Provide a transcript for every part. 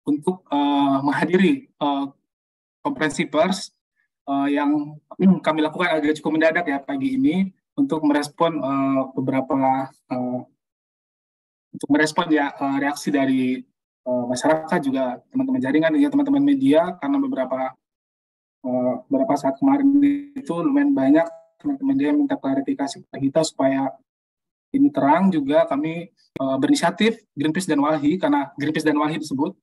untuk menghadiri konferensi pers yang kami lakukan agak cukup mendadak ya pagi ini untuk merespon untuk merespon ya reaksi dari masyarakat juga teman-teman jaringan dan teman-teman media karena beberapa saat kemarin itu lumayan banyak teman-teman media yang minta klarifikasi kepada kita supaya ini terang. Juga kami berinisiatif Greenpeace dan Walhi, karena Greenpeace dan Walhi disebut,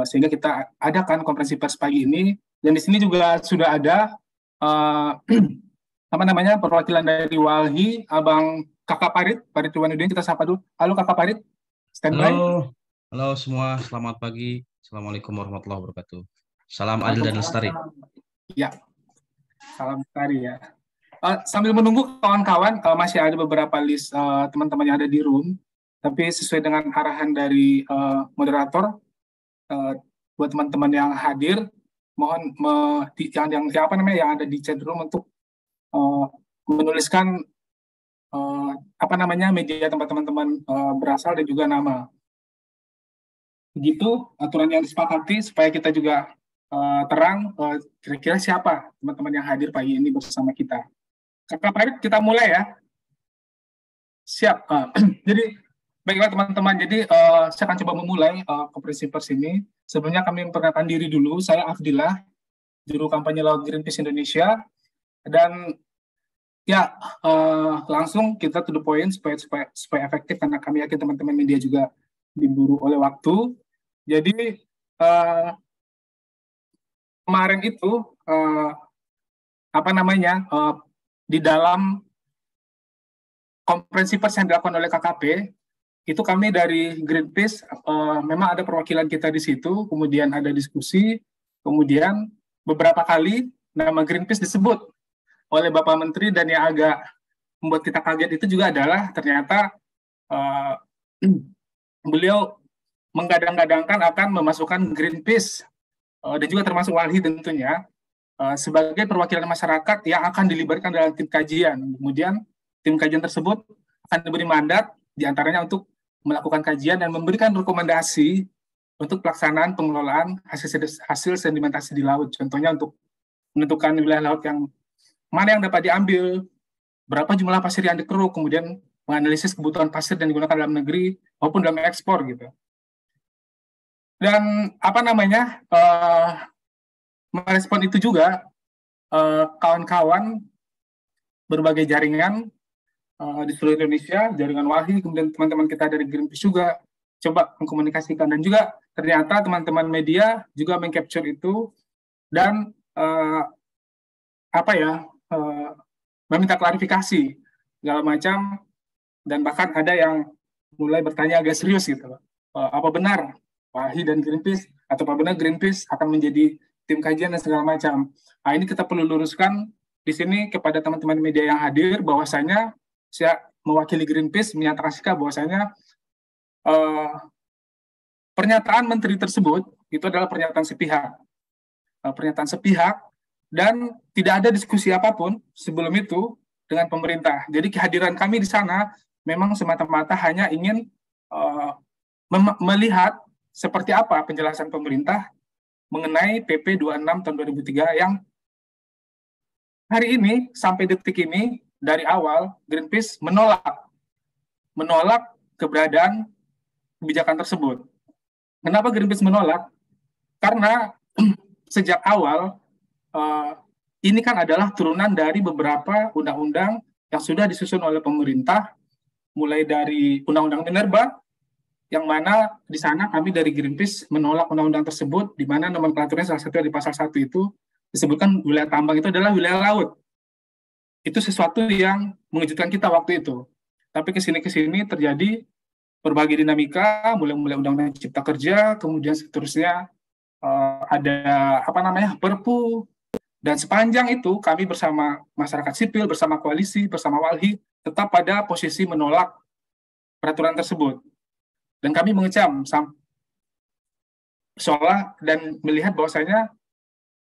sehingga kita adakan konferensi pers pagi ini. Dan di sini juga sudah ada perwakilan dari Walhi, Abang Kakak Parit Iwanudin. Kita sapa dulu. Halo Kakak Parit, standby. Halo, halo semua, selamat pagi. Assalamualaikum warahmatullahi wabarakatuh. Salam adil dan lestari. Ya, salam lestari ya. Sambil menunggu kawan-kawan, masih ada beberapa list teman-teman yang ada di room, tapi sesuai dengan arahan dari moderator, buat teman-teman yang hadir, mohon yang ada di chat room untuk menuliskan media tempat teman-teman berasal dan juga nama. Begitu aturan yang disepakati supaya kita juga terang kira-kira siapa teman-teman yang hadir pagi ini bersama kita. Kakak Parit, kita mulai ya. Siap. Jadi, baiklah teman-teman. Jadi, saya akan coba memulai konferensi pers ini. Sebelumnya kami memperkenalkan diri dulu. Saya Afdillah, juru kampanye Laut Greenpeace Indonesia. Dan ya, langsung kita to the point supaya efektif, karena kami yakin teman-teman media juga diburu oleh waktu. Jadi, kemarin itu, di dalam konferensi pers yang dilakukan oleh KKP, itu kami dari Greenpeace, memang ada perwakilan kita di situ, kemudian ada diskusi, kemudian beberapa kali nama Greenpeace disebut oleh Bapak Menteri, dan yang agak membuat kita kaget itu juga adalah ternyata beliau menggadang-gadangkan akan memasukkan Greenpeace, dan juga termasuk Walhi tentunya, sebagai perwakilan masyarakat yang akan dilibatkan dalam tim kajian. Kemudian tim kajian tersebut akan diberi mandat diantaranya untuk melakukan kajian dan memberikan rekomendasi untuk pelaksanaan pengelolaan hasil sedimentasi di laut. Contohnya untuk menentukan wilayah laut yang mana yang dapat diambil, berapa jumlah pasir yang dikeruk, kemudian menganalisis kebutuhan pasir yang digunakan dalam negeri maupun dalam ekspor gitu. Dan merespon itu juga kawan-kawan berbagai jaringan di seluruh Indonesia, jaringan Walhi, kemudian teman-teman kita dari Greenpeace juga coba mengkomunikasikan, dan juga ternyata teman-teman media juga mengcapture itu dan meminta klarifikasi segala macam, dan bahkan ada yang mulai bertanya agak serius gitu, apa benar Walhi dan Greenpeace, atau apa benar Greenpeace akan menjadi tim kajian dan segala macam. Nah, ini kita perlu luruskan di sini kepada teman-teman media yang hadir, bahwasanya saya mewakili Greenpeace menyatakan sikap bahwasanya pernyataan menteri tersebut itu adalah pernyataan sepihak, dan tidak ada diskusi apapun sebelum itu dengan pemerintah. Jadi kehadiran kami di sana memang semata-mata hanya ingin melihat seperti apa penjelasan pemerintah mengenai PP 26 tahun 2003 yang hari ini sampai detik ini dari awal Greenpeace menolak keberadaan kebijakan tersebut. Kenapa Greenpeace menolak? Karena sejak awal ini kan adalah turunan dari beberapa undang-undang yang sudah disusun oleh pemerintah, mulai dari Undang-Undang Minerba, yang mana di sana kami dari Greenpeace menolak undang-undang tersebut, di mana nomenklaturnya salah satu di pasal 1 itu disebutkan wilayah tambang itu adalah wilayah laut. Itu sesuatu yang mengejutkan kita waktu itu. Tapi kesini terjadi berbagai dinamika, mulai undang-undang Cipta Kerja, kemudian seterusnya ada Perpu, dan sepanjang itu kami bersama masyarakat sipil, bersama koalisi, bersama Walhi tetap pada posisi menolak peraturan tersebut. Dan kami mengecam seolah dan melihat bahwasanya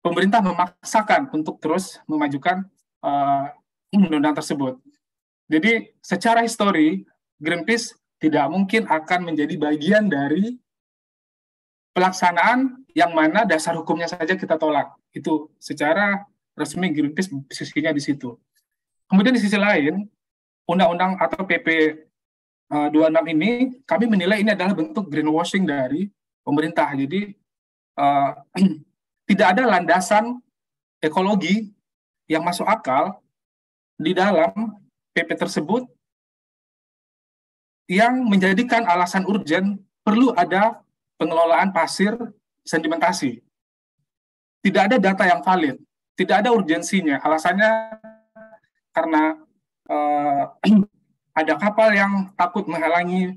pemerintah memaksakan untuk terus memajukan undang-undang tersebut. Jadi secara histori Greenpeace tidak mungkin akan menjadi bagian dari pelaksanaan yang mana dasar hukumnya saja kita tolak. Itu secara resmi Greenpeace posisinya di situ. Kemudian di sisi lain, undang-undang atau PP 26 ini kami menilai ini adalah bentuk greenwashing dari pemerintah. Jadi tidak ada landasan ekologi yang masuk akal di dalam PP tersebut yang menjadikan alasan urgen perlu ada pengelolaan pasir sedimentasi. Tidak ada data yang valid, tidak ada urgensinya. Alasannya karena ada kapal yang takut menghalangi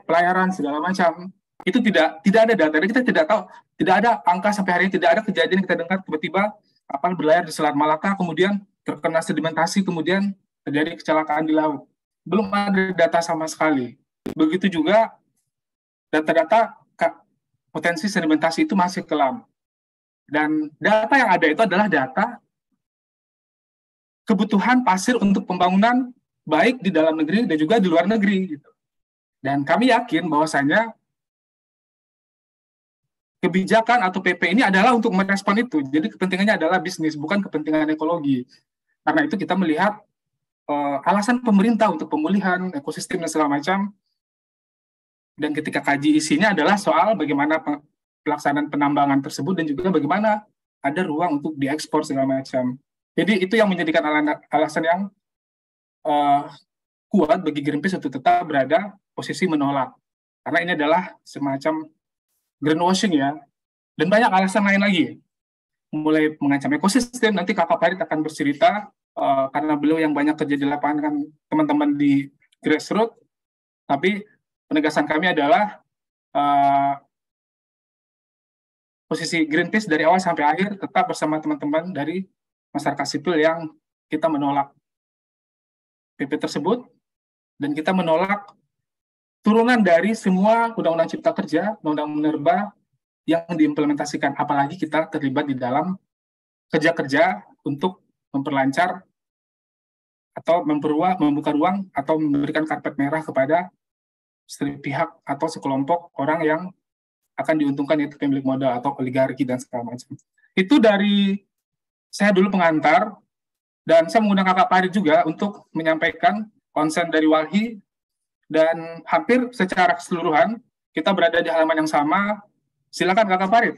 pelayaran segala macam. Itu tidak ada data. Jadi kita tidak tahu, tidak ada angka sampai hari ini, tidak ada kejadian kita dengar tiba-tiba kapal berlayar di Selat Malaka kemudian terkena sedimentasi kemudian terjadi kecelakaan di laut. Belum ada data sama sekali. Begitu juga data-data potensi sedimentasi itu masih kelam. Dan data yang ada itu adalah data kebutuhan pasir untuk pembangunan baik di dalam negeri dan juga di luar negeri. Gitu. Dan kami yakin bahwasanya kebijakan atau PP ini adalah untuk merespon itu. Jadi kepentingannya adalah bisnis, bukan kepentingan ekologi. Karena itu kita melihat alasan pemerintah untuk pemulihan ekosistem dan segala macam. Dan ketika kaji isinya adalah soal bagaimana pelaksanaan penambangan tersebut dan juga bagaimana ada ruang untuk diekspor segala macam. Jadi itu yang menjadikan alasan yang kuat bagi Greenpeace untuk tetap berada posisi menolak. Karena ini adalah semacam greenwashing ya. Dan banyak alasan lain lagi. Mulai mengancam ekosistem, nanti Kakak Farid akan bercerita karena beliau yang banyak kerja di lapangan kan teman-teman di grassroots. Tapi penegasan kami adalah posisi Greenpeace dari awal sampai akhir tetap bersama teman-teman dari masyarakat sipil yang kita menolak PP tersebut dan kita menolak turunan dari semua undang-undang cipta kerja, undang-undang minerba yang diimplementasikan, apalagi kita terlibat di dalam kerja-kerja untuk memperlancar atau membuka ruang atau memberikan karpet merah kepada pihak atau sekelompok orang yang akan diuntungkan, yaitu pemilik modal atau oligarki dan segala macam. Itu dari saya dulu pengantar, dan saya mengundang Kakak Farid juga untuk menyampaikan konsen dari Walhi, dan hampir secara keseluruhan kita berada di halaman yang sama. Silakan Kakak Farid.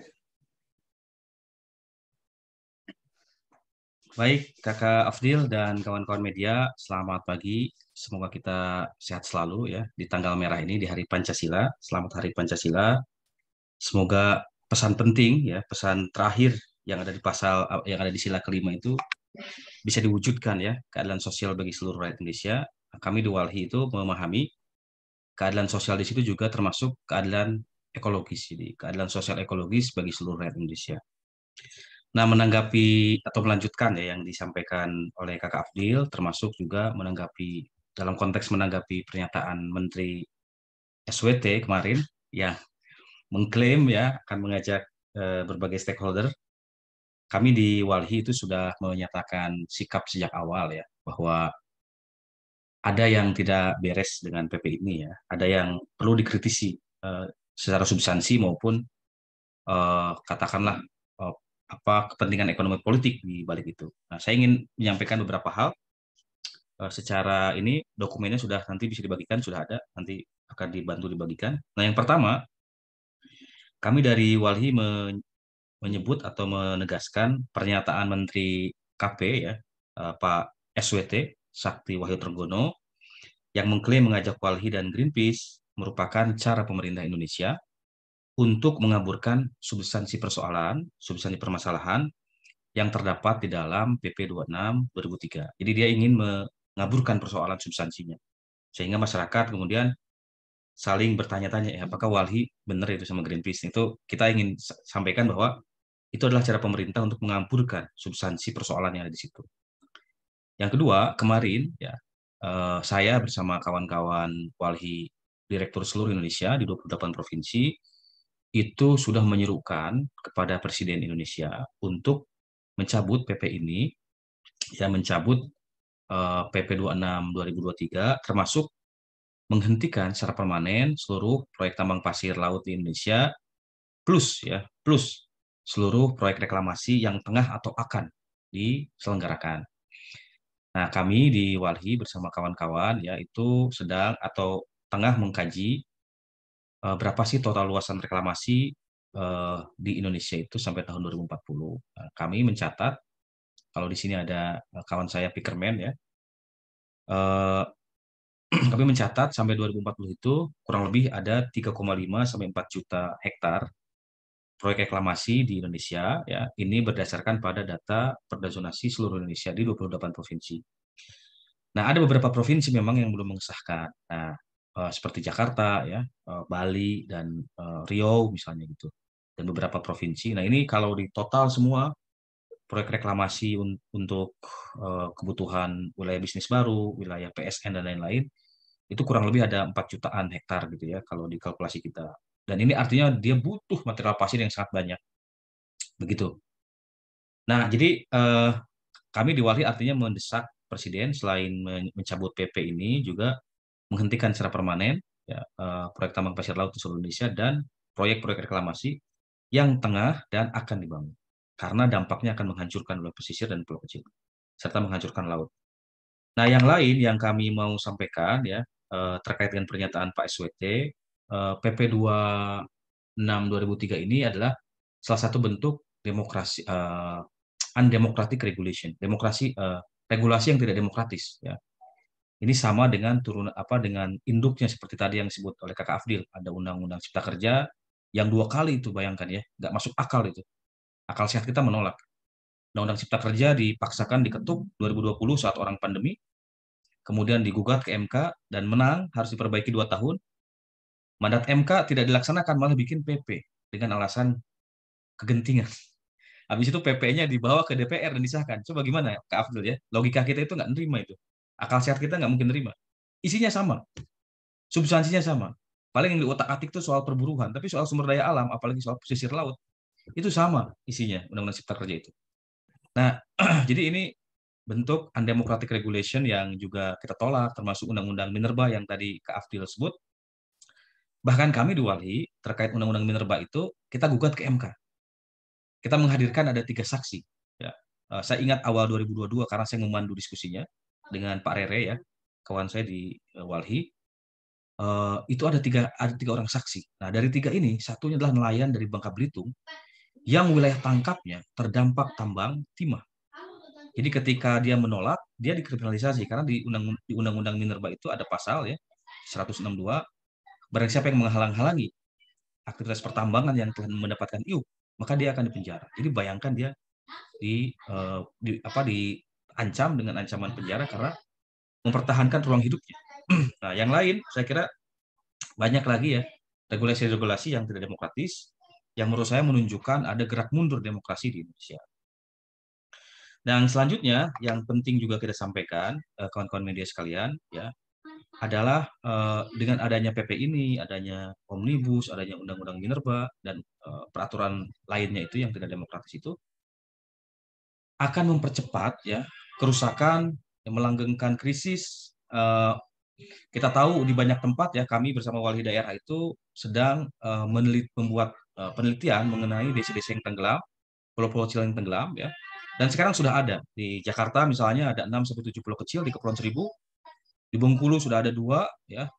Baik, Kakak Afdil dan kawan-kawan media, selamat pagi. Semoga kita sehat selalu ya di tanggal merah ini, di Hari Pancasila. Selamat Hari Pancasila. Semoga pesan penting ya, pesan terakhir yang ada di sila kelima itu bisa diwujudkan ya, keadilan sosial bagi seluruh rakyat Indonesia. Kami di Walhi itu memahami keadilan sosial di situ juga termasuk keadilan ekologis, jadi keadilan sosial ekologis bagi seluruh rakyat Indonesia. Nah, menanggapi atau melanjutkan ya yang disampaikan oleh Kakak Afdil, termasuk juga dalam konteks menanggapi pernyataan Menteri SWT kemarin yang mengklaim ya akan mengajak berbagai stakeholder. Kami di Walhi itu sudah menyatakan sikap sejak awal ya, bahwa ada yang tidak beres dengan PP ini ya, ada yang perlu dikritisi secara substansi maupun katakanlah kepentingan ekonomi politik di balik itu. Nah, saya ingin menyampaikan beberapa hal. Secara ini dokumennya sudah nanti bisa dibagikan, sudah ada, nanti akan dibantu dibagikan. Nah, yang pertama, kami dari Walhi menyebut atau menegaskan pernyataan Menteri KP ya, Pak SWT Sakti Wahyu Trenggono, yang mengklaim mengajak Walhi dan Greenpeace merupakan cara pemerintah Indonesia untuk mengaburkan substansi permasalahan yang terdapat di dalam PP 26 2003. Jadi dia ingin mengaburkan persoalan substansinya. Sehingga masyarakat kemudian saling bertanya-tanya, apakah Walhi benar itu sama Greenpeace? Itu kita ingin sampaikan bahwa itu adalah cara pemerintah untuk mengaburkan substansi persoalan yang ada di situ. Yang kedua, kemarin ya saya bersama kawan-kawan Walhi Direktur seluruh Indonesia di 28 provinsi itu sudah menyerukan kepada Presiden Indonesia untuk mencabut PP ini, ya mencabut PP 26 2023, termasuk menghentikan secara permanen seluruh proyek tambang pasir laut di Indonesia plus ya, plus seluruh proyek reklamasi yang tengah atau akan diselenggarakan. Nah, kami di Walhi bersama kawan-kawan ya itu sedang atau tengah mengkaji berapa sih total luasan reklamasi di Indonesia itu sampai tahun 2040. Nah, kami mencatat, kalau di sini ada kawan saya Pickerman ya, eh, kami mencatat sampai 2040 itu kurang lebih ada 3,5 sampai 4 juta hektar proyek reklamasi di Indonesia ya. Ini berdasarkan pada data Perda zonasi seluruh Indonesia di 28 provinsi. Nah, ada beberapa provinsi memang yang belum mengesahkan. Nah, seperti Jakarta ya, Bali dan Riau misalnya gitu. Dan beberapa provinsi. Nah, ini kalau di total semua proyek reklamasi untuk kebutuhan wilayah bisnis baru, wilayah PSN dan lain-lain, itu kurang lebih ada 4 jutaan hektar gitu ya kalau dikalkulasi kita. Dan ini artinya dia butuh material pasir yang sangat banyak. Begitu. Nah, jadi kami di Walhi artinya mendesak Presiden selain mencabut PP ini juga menghentikan secara permanen ya, proyek tambang pasir laut di seluruh Indonesia dan proyek-proyek reklamasi yang tengah dan akan dibangun. Karena dampaknya akan menghancurkan wilayah pesisir dan pulau kecil, serta menghancurkan laut. Nah, yang lain yang kami mau sampaikan ya terkait dengan pernyataan Pak SWT, PP 26 2003 ini adalah salah satu bentuk demokrasi undemocratic regulation, demokrasi regulasi yang tidak demokratis ya. Ini sama dengan turun apa dengan induknya seperti tadi yang disebut oleh Kakak Afdil, ada Undang-Undang Cipta Kerja yang 2 kali itu bayangkan ya, nggak masuk akal itu. Akal sehat kita menolak. Undang-Undang Cipta Kerja dipaksakan diketuk 2020 saat orang pandemi, kemudian digugat ke MK dan menang, harus diperbaiki 2 tahun. Mandat MK tidak dilaksanakan, malah bikin PP dengan alasan kegentingan. Habis itu PP-nya dibawa ke DPR dan disahkan. Coba gimana ya, Kak Abdul ya? Logika kita itu nggak nerima itu. Akal sehat kita nggak mungkin nerima. Isinya sama, substansinya sama. Paling yang di otak-atik itu soal perburuan, tapi soal sumber daya alam, apalagi soal pesisir laut, itu sama isinya Undang-Undang Cipta Kerja itu. Nah, jadi ini bentuk undemocratic regulation yang juga kita tolak, termasuk Undang-Undang Minerba yang tadi Kak Afdil sebut. Bahkan kami di Walhi, terkait Undang-Undang Minerba itu, kita gugat ke MK. Kita menghadirkan ada 3 saksi. Ya. Saya ingat awal 2022 karena saya memandu diskusinya dengan Pak Rere ya, kawan saya di Walhi. Itu ada tiga orang saksi. Nah, dari 3 ini, satunya adalah nelayan dari Bangka Belitung yang wilayah tangkapnya terdampak tambang timah. Jadi ketika dia menolak, dia dikriminalisasi karena di Undang-Undang Minerba itu ada pasal ya 162, barang siapa yang menghalang-halangi aktivitas pertambangan yang telah mendapatkan IUP, maka dia akan dipenjara. Jadi bayangkan dia diancam dengan ancaman penjara karena mempertahankan ruang hidupnya. Nah, yang lain saya kira banyak lagi ya regulasi-regulasi yang tidak demokratis yang menurut saya menunjukkan ada gerak mundur demokrasi di Indonesia. Dan selanjutnya yang penting juga kita sampaikan kawan-kawan media sekalian ya adalah dengan adanya PP ini, adanya omnibus, adanya undang-undang minerba dan peraturan lainnya itu yang tidak demokratis itu akan mempercepat ya kerusakan yang melanggengkan krisis. Kita tahu di banyak tempat ya kami bersama wali daerah itu sedang membuat penelitian mengenai desa-desa yang tenggelam, pulau-pulau kecil yang tenggelam ya. Dan sekarang sudah ada di Jakarta misalnya ada 6 sampai 7 pulau kecil di Kepulauan Seribu. Di Bengkulu sudah ada 2 ya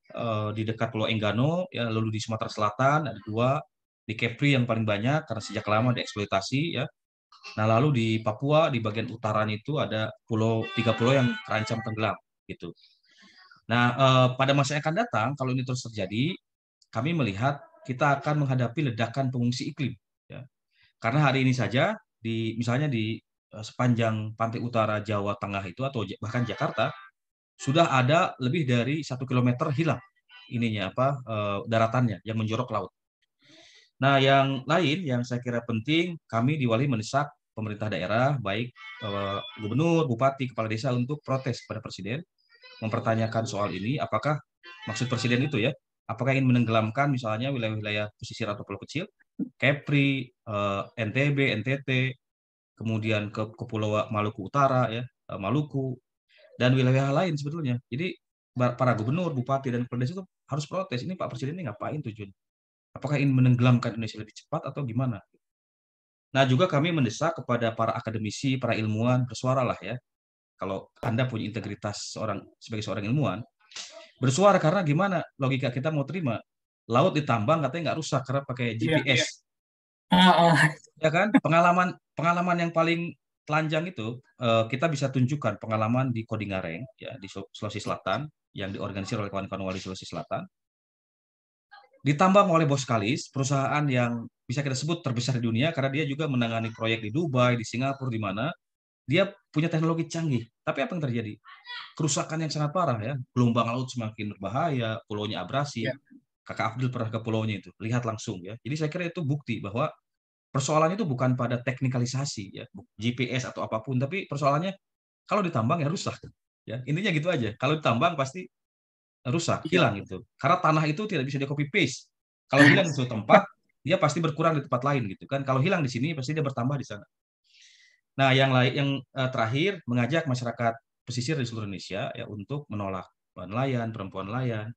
di dekat Pulau Enggano ya, lalu di Sumatera Selatan ada 2, di Kepri yang paling banyak karena sejak lama dieksploitasi ya. Nah, lalu di Papua di bagian utaranya itu ada 3 pulau yang terancam tenggelam gitu. Nah, pada masa yang akan datang kalau ini terus terjadi, kami melihat kita akan menghadapi ledakan pengungsi iklim ya. Karena hari ini saja misalnya di sepanjang pantai utara Jawa Tengah itu atau bahkan Jakarta sudah ada lebih dari 1 kilometer hilang ininya daratannya yang menjorok laut. Nah, yang lain yang saya kira penting, kami di Wali mendesak pemerintah daerah, baik gubernur, bupati, kepala desa untuk protes pada presiden, mempertanyakan soal ini, apakah maksud presiden itu ya, apakah ingin menenggelamkan misalnya wilayah-wilayah pesisir atau pulau kecil, Kepri, NTB, NTT, kemudian ke Pulau Maluku Utara ya, Maluku, dan wilayah lain sebetulnya. Jadi para gubernur, bupati, dan kepala desa itu harus protes. Ini Pak Presiden ini ngapain tujuan? Apakah ingin menenggelamkan Indonesia lebih cepat atau gimana? Nah, juga kami mendesak kepada para akademisi, para ilmuwan, bersuaralah ya. Kalau Anda punya integritas sebagai seorang ilmuwan, bersuara karena gimana? Logika kita mau terima. Laut ditambang katanya nggak rusak karena pakai Iya, iya. GPS. Ah, ah. Ya kan? Pengalaman pengalaman yang paling telanjang itu kita bisa tunjukkan pengalaman di Kodingareng ya di Sulawesi Selatan yang diorganisir oleh kawan-kawan wali Sulawesi Selatan. Ditambang oleh Boskalis, perusahaan yang bisa kita sebut terbesar di dunia karena dia juga menangani proyek di Dubai, di Singapura, di mana dia punya teknologi canggih. Tapi apa yang terjadi? Kerusakan yang sangat parah ya. Gelombang laut semakin berbahaya, pulaunya abrasi. Iya, Kakak Abdul pernah ke pulaunya itu, lihat langsung ya. Jadi saya kira itu bukti bahwa persoalannya itu bukan pada teknikalisasi ya, GPS atau apapun, tapi persoalannya kalau ditambang ya rusak. Ya, intinya gitu aja. Kalau ditambang pasti rusak, iya. hilang itu. Karena tanah itu tidak bisa di copy paste. Kalau hilang di suatu tempat, dia pasti berkurang di tempat lain gitu kan. Kalau hilang di sini pasti dia bertambah di sana. Nah, yang terakhir mengajak masyarakat pesisir di seluruh Indonesia ya untuk menolak nelayan, perempuan nelayan,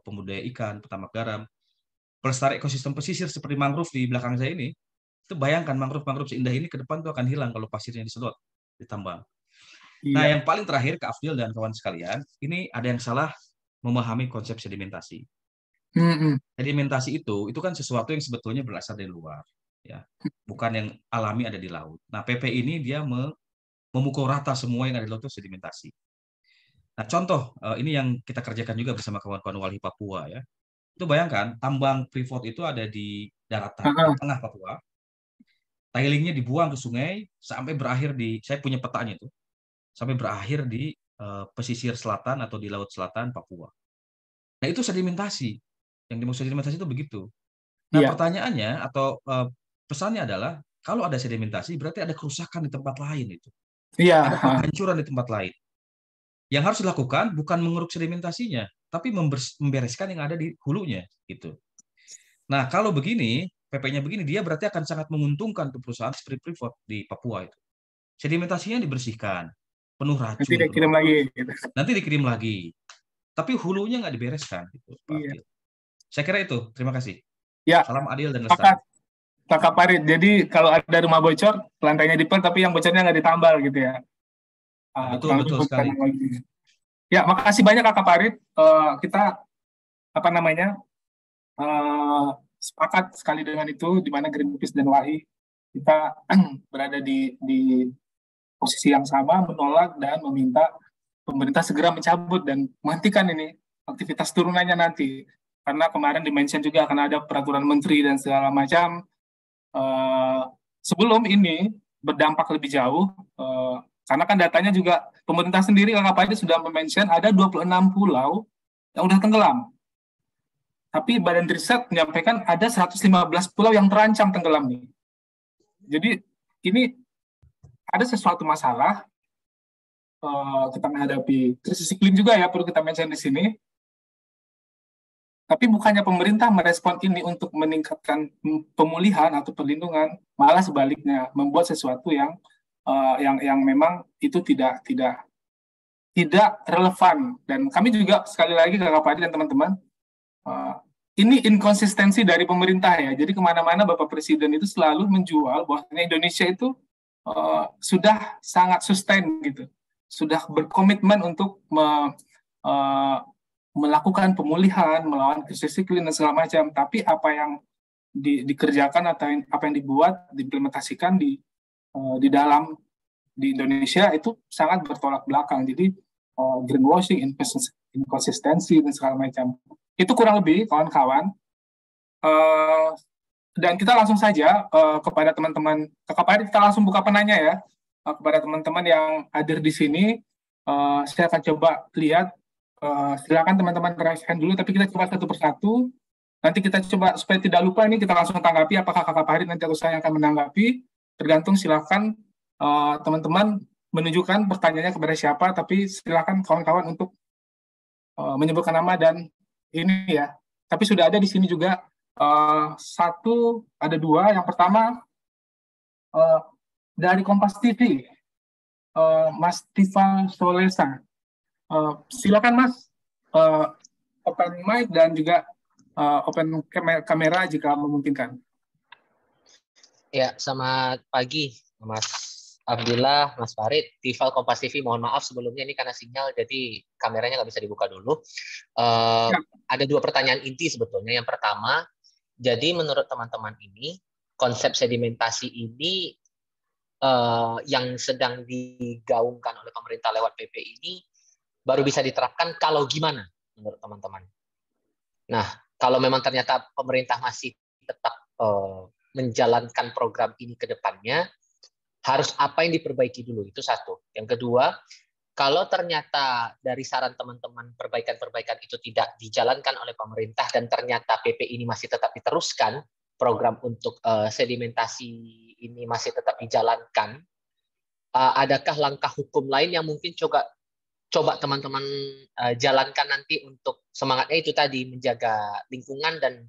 pembudidaya ikan, petambak garam, pelestari ekosistem pesisir seperti mangrove di belakang saya ini. Itu bayangkan mangrove-mangrove seindah ini ke depan tuh akan hilang kalau pasirnya disedot, ditambang. Nah, Iya. yang paling terakhir ke Afdil dan kawan sekalian, ini ada yang salah memahami konsep sedimentasi. Mm-mm. Sedimentasi itu kan sesuatu yang sebetulnya berasal dari luar, ya, bukan yang alami ada di laut. Nah, PP ini dia memukul rata semua yang ada di laut itu sedimentasi. Nah, contoh ini yang kita kerjakan juga bersama kawan-kawan Walhi Papua ya. Itu bayangkan tambang Freeport itu ada di daratan Ah, di ah. tengah Papua. Tailingnya dibuang ke sungai sampai berakhir di, saya punya petanya itu, sampai berakhir di pesisir selatan atau di laut selatan Papua. Nah, itu sedimentasi. Yang dimaksud sedimentasi itu begitu. Nah, Iya, pertanyaannya atau pesannya adalah kalau ada sedimentasi berarti ada kerusakan di tempat lain itu. iya. Ada Ah. penghancuran di tempat lain. Yang harus dilakukan bukan mengeruk sedimentasinya, tapi membereskan yang ada di hulunya gitu. Nah, kalau begini, PP-nya begini, dia berarti akan sangat menguntungkan untuk perusahaan seperti Freeport di Papua itu. Sedimentasinya dibersihkan, penuh Nanti racun, dia penuh kirim apa. lagi. Gitu. Nanti dikirim lagi. Tapi hulunya nggak dibereskan gitu, Pak Iya. Abdil. Saya kira itu. Terima kasih. Ya, Salam adil dan Kakak, lestari. Kakak Parit. Jadi kalau ada rumah bocor, lantainya dipel, tapi yang bocornya nggak ditambal gitu ya. Nah, Ah, betul kurang lebih betul bukan sekali. lagi. Ya, makasih banyak Kakak Parit. Kita apa namanya eh, sepakat sekali dengan itu, di mana Greenpeace dan WAI kita berada di posisi yang sama, menolak dan meminta pemerintah segera mencabut dan menghentikan ini aktivitas turunannya nanti. Karena kemarin dimention juga akan ada peraturan menteri dan segala macam. Eh, Sebelum ini berdampak lebih jauh, karena kan datanya juga pemerintah sendiri Kakak Padi sudah mention ada 26 pulau yang udah tenggelam. Tapi Badan Riset menyampaikan ada 115 pulau yang terancam tenggelam nih. Jadi ini ada sesuatu masalah, kita menghadapi krisis iklim juga ya, perlu kita mention di sini. Tapi bukannya pemerintah merespon ini untuk meningkatkan pemulihan atau perlindungan, malah sebaliknya membuat sesuatu yang memang itu tidak relevan. Dan kami juga sekali lagi Kakak Padi dan teman-teman, uh, ini inkonsistensi dari pemerintah ya. Jadi kemana-mana Bapak Presiden itu selalu menjual bahwa Indonesia itu sudah sangat sustain gitu, sudah berkomitmen untuk uh, melakukan pemulihan, melawan krisis iklim dan segala macam. Tapi apa yang dikerjakan atau apa yang dibuat, diimplementasikan di dalam di Indonesia itu sangat bertolak belakang. Jadi greenwashing, inkonsistensi dan segala macam. Itu kurang lebih kawan-kawan. Uh, dan kita langsung saja kepada teman-teman Kakak Padi, kita langsung buka penanya ya kepada teman-teman yang hadir di sini. Saya akan coba lihat. Silakan teman-teman raise hand dulu, tapi kita coba satu persatu. Nanti kita coba supaya tidak lupa ini kita langsung tanggapi. Apakah Kakak Padi nanti atau saya yang akan menanggapi? Tergantung. Silakan teman-teman menunjukkan pertanyaannya kepada siapa, tapi silakan kawan-kawan untuk menyebutkan nama dan ini ya. Tapi sudah ada di sini juga satu, ada dua. Yang pertama dari Kompas TV, Mas Tifa Solesa. Silakan Mas, open mic dan juga open kamera jika memungkinkan. Ya, selamat pagi Mas Abdillah, Mas Farid. Tifal Kompas TV, mohon maaf sebelumnya ini karena sinyal, jadi kameranya nggak bisa dibuka dulu. Ya. Ada 2 pertanyaan inti sebetulnya. Yang pertama, jadi menurut teman-teman ini, konsep sedimentasi ini yang sedang digaungkan oleh pemerintah lewat PP ini baru bisa diterapkan kalau gimana menurut teman-teman? Nah, kalau memang ternyata pemerintah masih tetap menjalankan program ini ke depannya, harus apa yang diperbaiki dulu, itu satu. Yang kedua, kalau ternyata dari saran teman-teman perbaikan-perbaikan itu tidak dijalankan oleh pemerintah dan ternyata PP ini masih tetap diteruskan, program untuk sedimentasi ini masih tetap dijalankan, adakah langkah hukum lain yang mungkin coba teman-teman jalankan nanti untuk semangatnya itu tadi, menjaga lingkungan dan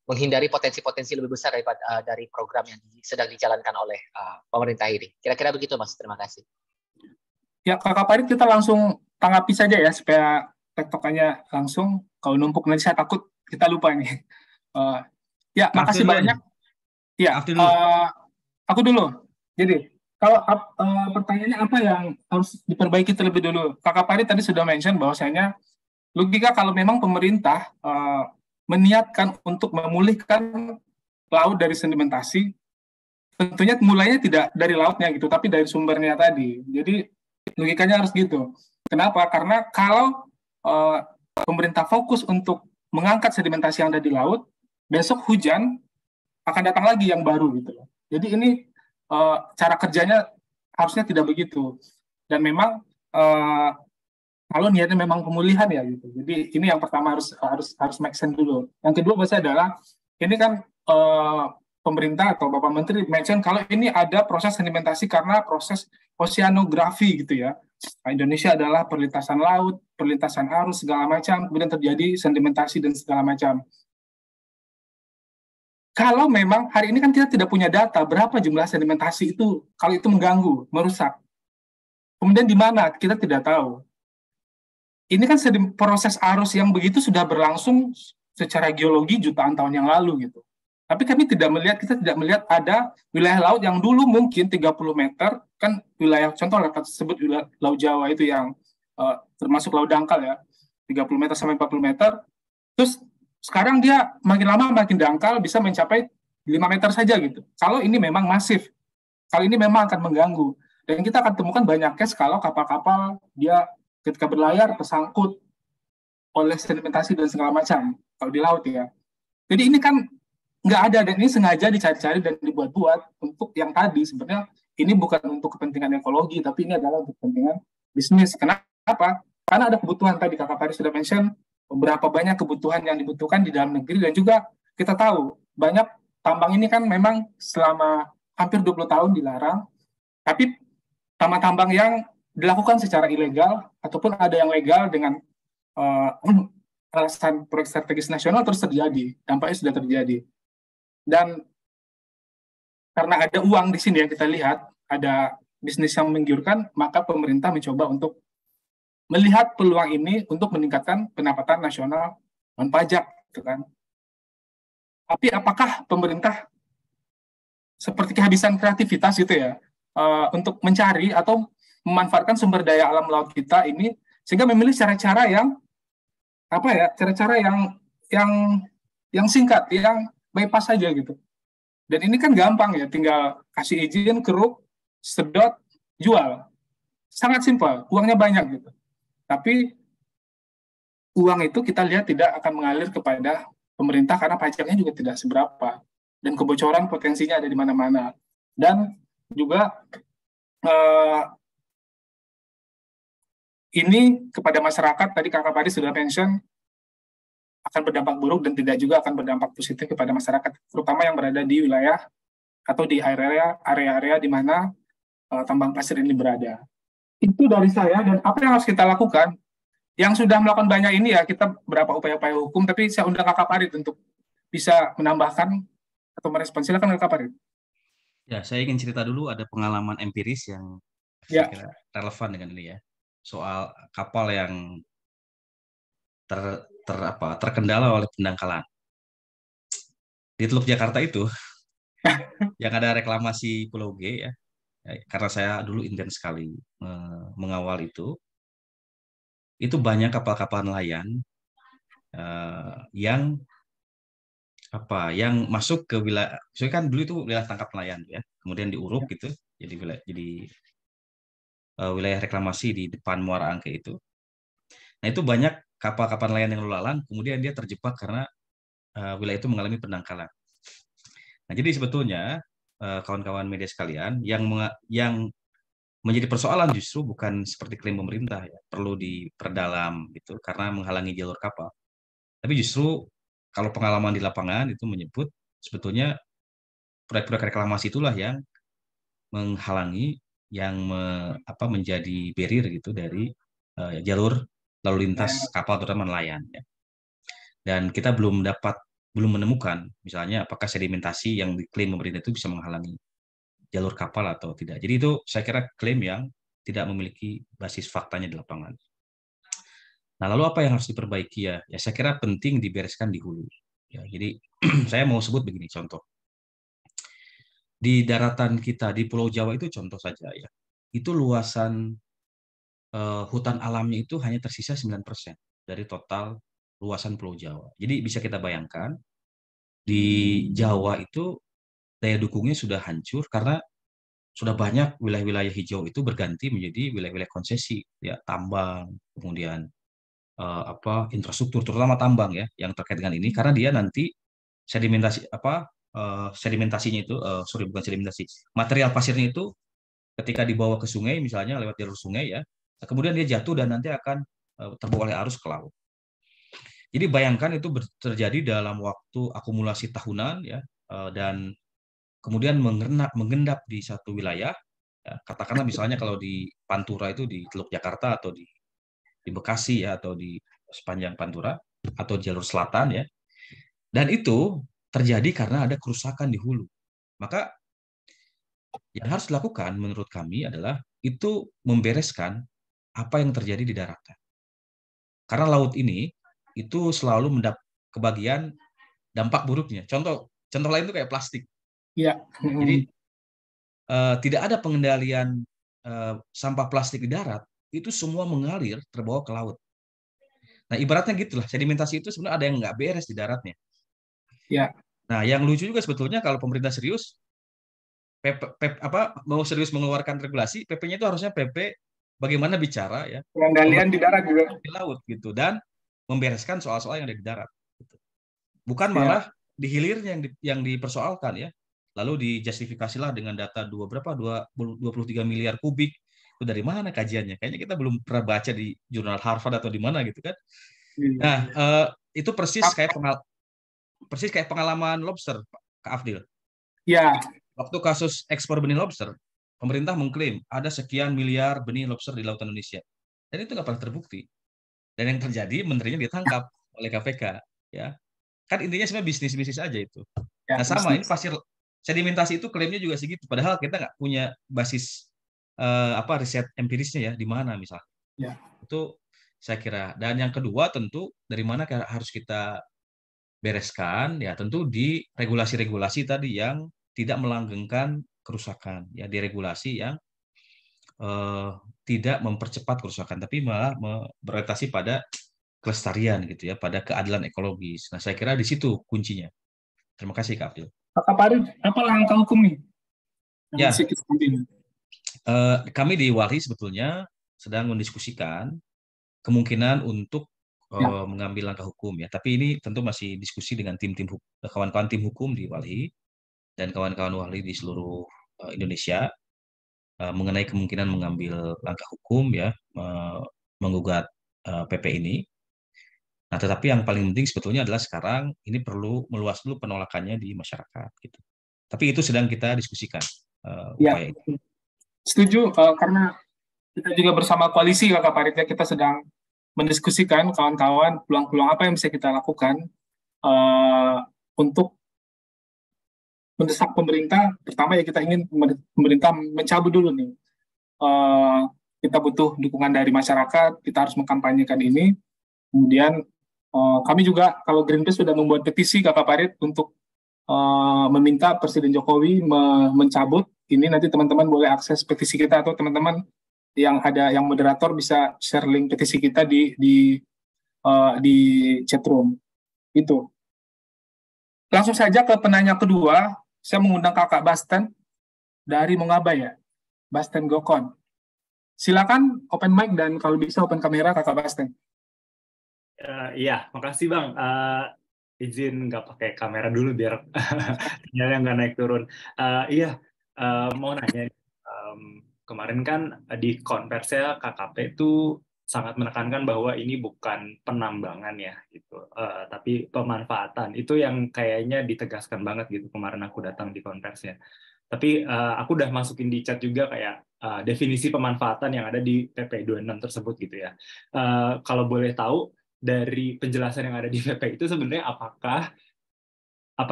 menghindari potensi-potensi lebih besar dari program yang sedang dijalankan oleh pemerintah ini. Kira-kira begitu, Mas. Terima kasih. Ya, Kakak Farid, kita langsung tanggapi saja ya, supaya tektokannya langsung. Kalau numpuk nanti saya takut kita lupa nih. Ya, makasih banyak. Ya, aku dulu. Jadi, kalau pertanyaannya apa yang harus diperbaiki terlebih dulu? Kakak Farid tadi sudah mention bahwasanya logika kalau memang pemerintah meniatkan untuk memulihkan laut dari sedimentasi, tentunya mulainya tidak dari lautnya gitu, tapi dari sumbernya tadi. Jadi logikanya harus gitu. Kenapa? Karena kalau pemerintah fokus untuk mengangkat sedimentasi yang ada di laut, besok hujan akan datang lagi yang baru gitu. Jadi ini cara kerjanya harusnya tidak begitu. Dan memang kalau niatnya memang pemulihan ya gitu. Jadi ini yang pertama harus make sense dulu. Yang kedua biasanya adalah ini kan pemerintah atau Bapak Menteri mention kalau ini ada proses sedimentasi karena proses oceanografi gitu ya. Nah, Indonesia adalah perlintasan laut, perlintasan arus segala macam, kemudian terjadi sedimentasi dan segala macam. Kalau memang hari ini kan kita tidak punya data berapa jumlah sedimentasi itu, kalau itu mengganggu, merusak. Kemudian di mana kita tidak tahu. Ini kan proses arus yang begitu sudah berlangsung secara geologi jutaan tahun yang lalu gitu. Tapi kita tidak melihat ada wilayah laut yang dulu mungkin 30 meter, kan wilayah, contoh lah tersebut wilayah Laut Jawa itu yang termasuk Laut Dangkal ya, 30 meter sampai 40 meter, terus sekarang dia makin lama makin dangkal bisa mencapai 5 meter saja gitu. Kalau ini memang masif, kalau ini memang akan mengganggu. Dan kita akan temukan banyak case kalau kapal-kapal dia ketika berlayar tersangkut oleh sedimentasi dan segala macam kalau di laut ya. Jadi ini kan nggak ada, dan ini sengaja dicari-cari dan dibuat-buat untuk yang tadi. Sebenarnya ini bukan untuk kepentingan ekologi, tapi ini adalah untuk kepentingan bisnis. Kenapa? Karena ada kebutuhan tadi, Kakak Farid sudah mention beberapa banyak kebutuhan yang dibutuhkan di dalam negeri, dan juga kita tahu banyak tambang ini kan memang selama hampir 20 tahun dilarang, tapi tambang-tambang yang dilakukan secara ilegal ataupun ada yang legal dengan alasan proyek strategis nasional terus terjadi, dampaknya sudah terjadi. Dan karena ada uang di sini yang kita lihat, ada bisnis yang menggiurkan, maka pemerintah mencoba untuk melihat peluang ini untuk meningkatkan pendapatan nasional non pajak, gitu kan. Tapi apakah pemerintah seperti kehabisan kreativitas gitu ya untuk mencari atau memanfaatkan sumber daya alam laut kita ini sehingga memilih cara-cara yang cara-cara yang singkat, yang bypass saja gitu. Dan ini kan gampang ya, tinggal kasih izin, keruk, sedot, jual. Sangat simpel, uangnya banyak gitu. Tapi uang itu kita lihat tidak akan mengalir kepada pemerintah karena pajaknya juga tidak seberapa. Dan kebocoran potensinya ada di mana-mana. Dan juga ini kepada masyarakat, tadi Kakak Padi sudah mention, akan berdampak buruk dan tidak juga akan berdampak positif kepada masyarakat, terutama yang berada di wilayah atau di area-area di mana tambang pasir ini berada. Itu dari saya, dan apa yang harus kita lakukan? Yang sudah melakukan banyak ini ya, kita berapa upaya-upaya hukum, tapi saya undang Kakak Farid untuk bisa menambahkan atau merespon. Silakan Kakak Farid. Ya, saya ingin cerita dulu ada pengalaman empiris yang saya kira relevan dengan ini ya. Soal kapal yang terkendala oleh pendangkalan. di Teluk Jakarta itu yang ada reklamasi Pulau G ya. Karena saya dulu intens sekali mengawal itu banyak kapal-kapal nelayan yang masuk ke wilayah, soalnya kan dulu itu wilayah tangkap nelayan ya, kemudian diuruk gitu, jadi wilayah reklamasi di depan Muara Angke itu. Nah itu banyak kapal-kapal nelayan yang lalu lalang, kemudian dia terjebak karena wilayah itu mengalami pendangkalan. Nah jadi sebetulnya kawan-kawan media sekalian yang menjadi persoalan justru bukan seperti klaim pemerintah ya, perlu diperdalam gitu karena menghalangi jalur kapal. Tapi justru kalau pengalaman di lapangan itu menyebut sebetulnya proyek-proyek reklamasi itulah yang menghalangi, yang menjadi barrier gitu dari jalur lalu lintas kapal terutama nelayan ya. Dan kita belum menemukan misalnya apakah sedimentasi yang diklaim pemerintah itu bisa menghalangi jalur kapal atau tidak. Jadi itu saya kira klaim yang tidak memiliki basis faktanya di lapangan. Nah, lalu apa yang harus diperbaiki ya? Ya saya kira penting dibereskan di hulu. Ya, jadi saya mau sebut begini contoh. Di daratan kita di Pulau Jawa itu contoh saja ya. Itu luasan hutan alamnya itu hanya tersisa 9% dari total luasan Pulau Jawa. Jadi bisa kita bayangkan di Jawa itu daya dukungnya sudah hancur karena sudah banyak wilayah-wilayah hijau itu berganti menjadi wilayah-wilayah konsesi ya, tambang, kemudian infrastruktur terutama tambang ya yang terkait dengan ini karena dia nanti sedimentasinya itu bukan sedimentasi, material pasirnya itu ketika dibawa ke sungai misalnya lewat jalur sungai ya, kemudian dia jatuh dan nanti akan terbawa oleh arus ke laut. Jadi bayangkan itu terjadi dalam waktu akumulasi tahunan ya, dan kemudian mengendap di satu wilayah ya, katakanlah misalnya kalau di Pantura itu di Teluk Jakarta atau di Bekasi ya atau di sepanjang Pantura atau jalur selatan ya. Dan itu terjadi karena ada kerusakan di hulu. Maka yang harus dilakukan menurut kami adalah itu membereskan apa yang terjadi di daratan. Karena laut ini itu selalu kebagian dampak buruknya. Contoh lain itu kayak plastik. Iya. Jadi tidak ada pengendalian sampah plastik di darat, itu semua mengalir terbawa ke laut. Nah, ibaratnya gitulah, sedimentasi itu sebenarnya ada yang nggak beres di daratnya. Ya. Nah, yang lucu juga sebetulnya kalau pemerintah serius, mau serius mengeluarkan regulasi, PP-nya itu harusnya PP bagaimana bicara ya Pengendalian di darat juga di laut gitu dan membereskan soal-soal yang ada di darat. Gitu. Bukan Ya. malah di hilirnya yang dipersoalkan ya. Lalu dijustifikasilah dengan data 23 miliar kubik. Itu dari mana kajiannya? Kayaknya kita belum pernah baca di jurnal Harvard atau di mana gitu kan. Nah, itu persis kayak pengalaman lobster, Kak Afdil. Ya. Waktu kasus ekspor benih lobster, pemerintah mengklaim ada sekian miliar benih lobster di lautan Indonesia. Dan itu nggak pernah terbukti. Dan yang terjadi, menterinya ditangkap oleh KPK. Ya, kan intinya sebenarnya bisnis-bisnis aja itu. Ya, nah sama, ini pasir sedimentasi itu klaimnya juga segitu. Padahal kita nggak punya basis riset empirisnya ya, di mana misalnya. Ya. Itu saya kira. Dan yang kedua tentu dari mana harus kita bereskan ya tentu di regulasi-regulasi tadi yang tidak melanggengkan kerusakan ya, di regulasi yang tidak mempercepat kerusakan tapi malah berorientasi pada kelestarian gitu ya, pada keadilan ekologis. Nah saya kira di situ kuncinya. Terima kasih Kak Abdul. Pak Farid, apa langkah hukum nih? Ya, kami di Walhi sebetulnya sedang mendiskusikan kemungkinan untuk mengambil langkah hukum ya. Tapi ini tentu masih diskusi dengan kawan-kawan tim hukum di Walhi dan kawan-kawan Walhi di seluruh Indonesia mengenai kemungkinan mengambil langkah hukum ya, menggugat PP ini. Nah, tetapi yang paling penting sebetulnya adalah sekarang ini perlu meluas dulu penolakannya di masyarakat gitu. Tapi itu sedang kita diskusikan upaya itu. Setuju, karena kita juga bersama koalisi Kakak Farid ya, kita sedang mendiskusikan kawan-kawan peluang-peluang apa yang bisa kita lakukan untuk mendesak pemerintah. Pertama ya kita ingin pemerintah mencabut dulu nih. Kita butuh dukungan dari masyarakat, kita harus mengkampanyekan ini. Kemudian kami juga kalau Greenpeace sudah membuat petisi Kakak Farid untuk meminta Presiden Jokowi mencabut ini. Nanti teman-teman boleh akses petisi kita, atau teman-teman yang moderator bisa share link petisi kita di chat room. Itu. Langsung saja ke penanya kedua, saya mengundang Kakak Basten dari Mongabay ya, Basten Gokon. Silakan open mic dan kalau bisa open kamera Kakak Basten. Iya, makasih Bang. Izin nggak pakai kamera dulu biar sinyalnya nggak naik turun. Mau nanya, kemarin kan di konversinya KKP itu sangat menekankan bahwa ini bukan penambangan ya, gitu, tapi pemanfaatan. Itu yang kayaknya ditegaskan banget gitu kemarin aku datang di konversinya. Tapi aku udah masukin di chat juga kayak definisi pemanfaatan yang ada di PP 26 tersebut gitu ya. Kalau boleh tahu dari penjelasan yang ada di PP itu sebenarnya apakah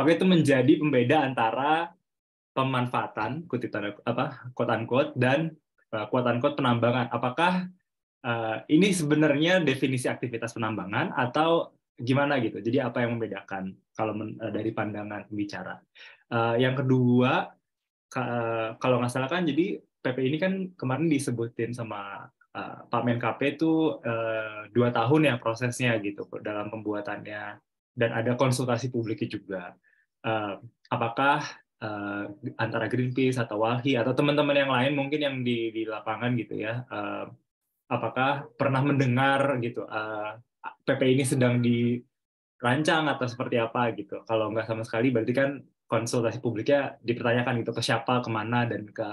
itu menjadi pembeda antara pemanfaatan quote unquote dan quote unquote penambangan? Apakah ini sebenarnya definisi aktivitas penambangan atau gimana gitu? Jadi apa yang membedakan kalau dari pandangan pembicara? Yang kedua, kalau nggak salah kan, jadi PP ini kan kemarin disebutin sama Pak Menkp itu 2 tahun ya prosesnya gitu dalam pembuatannya, dan ada konsultasi publiknya juga. Apakah antara Greenpeace atau Walhi atau teman-teman yang lain mungkin yang di lapangan gitu ya, apakah pernah mendengar gitu PP ini sedang dirancang atau seperti apa gitu? Kalau nggak sama sekali berarti kan konsultasi publiknya dipertanyakan gitu, ke siapa, kemana, dan ke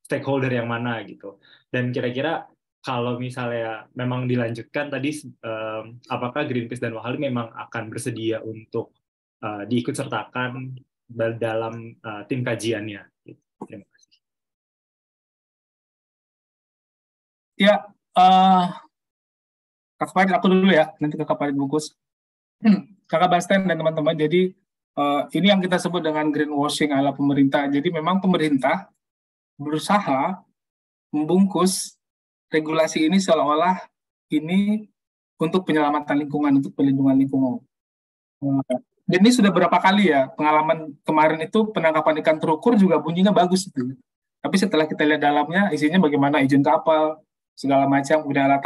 stakeholder yang mana gitu. Dan kira-kira kalau misalnya memang dilanjutkan tadi, apakah Greenpeace dan Walhi memang akan bersedia untuk diikut sertakan dalam tim kajiannya? Gitu. Terima kasih. Ya, Kakak Farid aku dulu ya, nanti Kakak Farid bungkus. Kakak Basten dan teman-teman, jadi ini yang kita sebut dengan greenwashing ala pemerintah. Jadi memang pemerintah berusaha membungkus regulasi ini seolah-olah ini untuk penyelamatan lingkungan, untuk pelindungan lingkungan. Dan ini sudah berapa kali ya, pengalaman kemarin itu penangkapan ikan terukur juga bunyinya bagus itu. Tapi setelah kita lihat dalamnya, isinya bagaimana izin kapal, segala macam, wilayah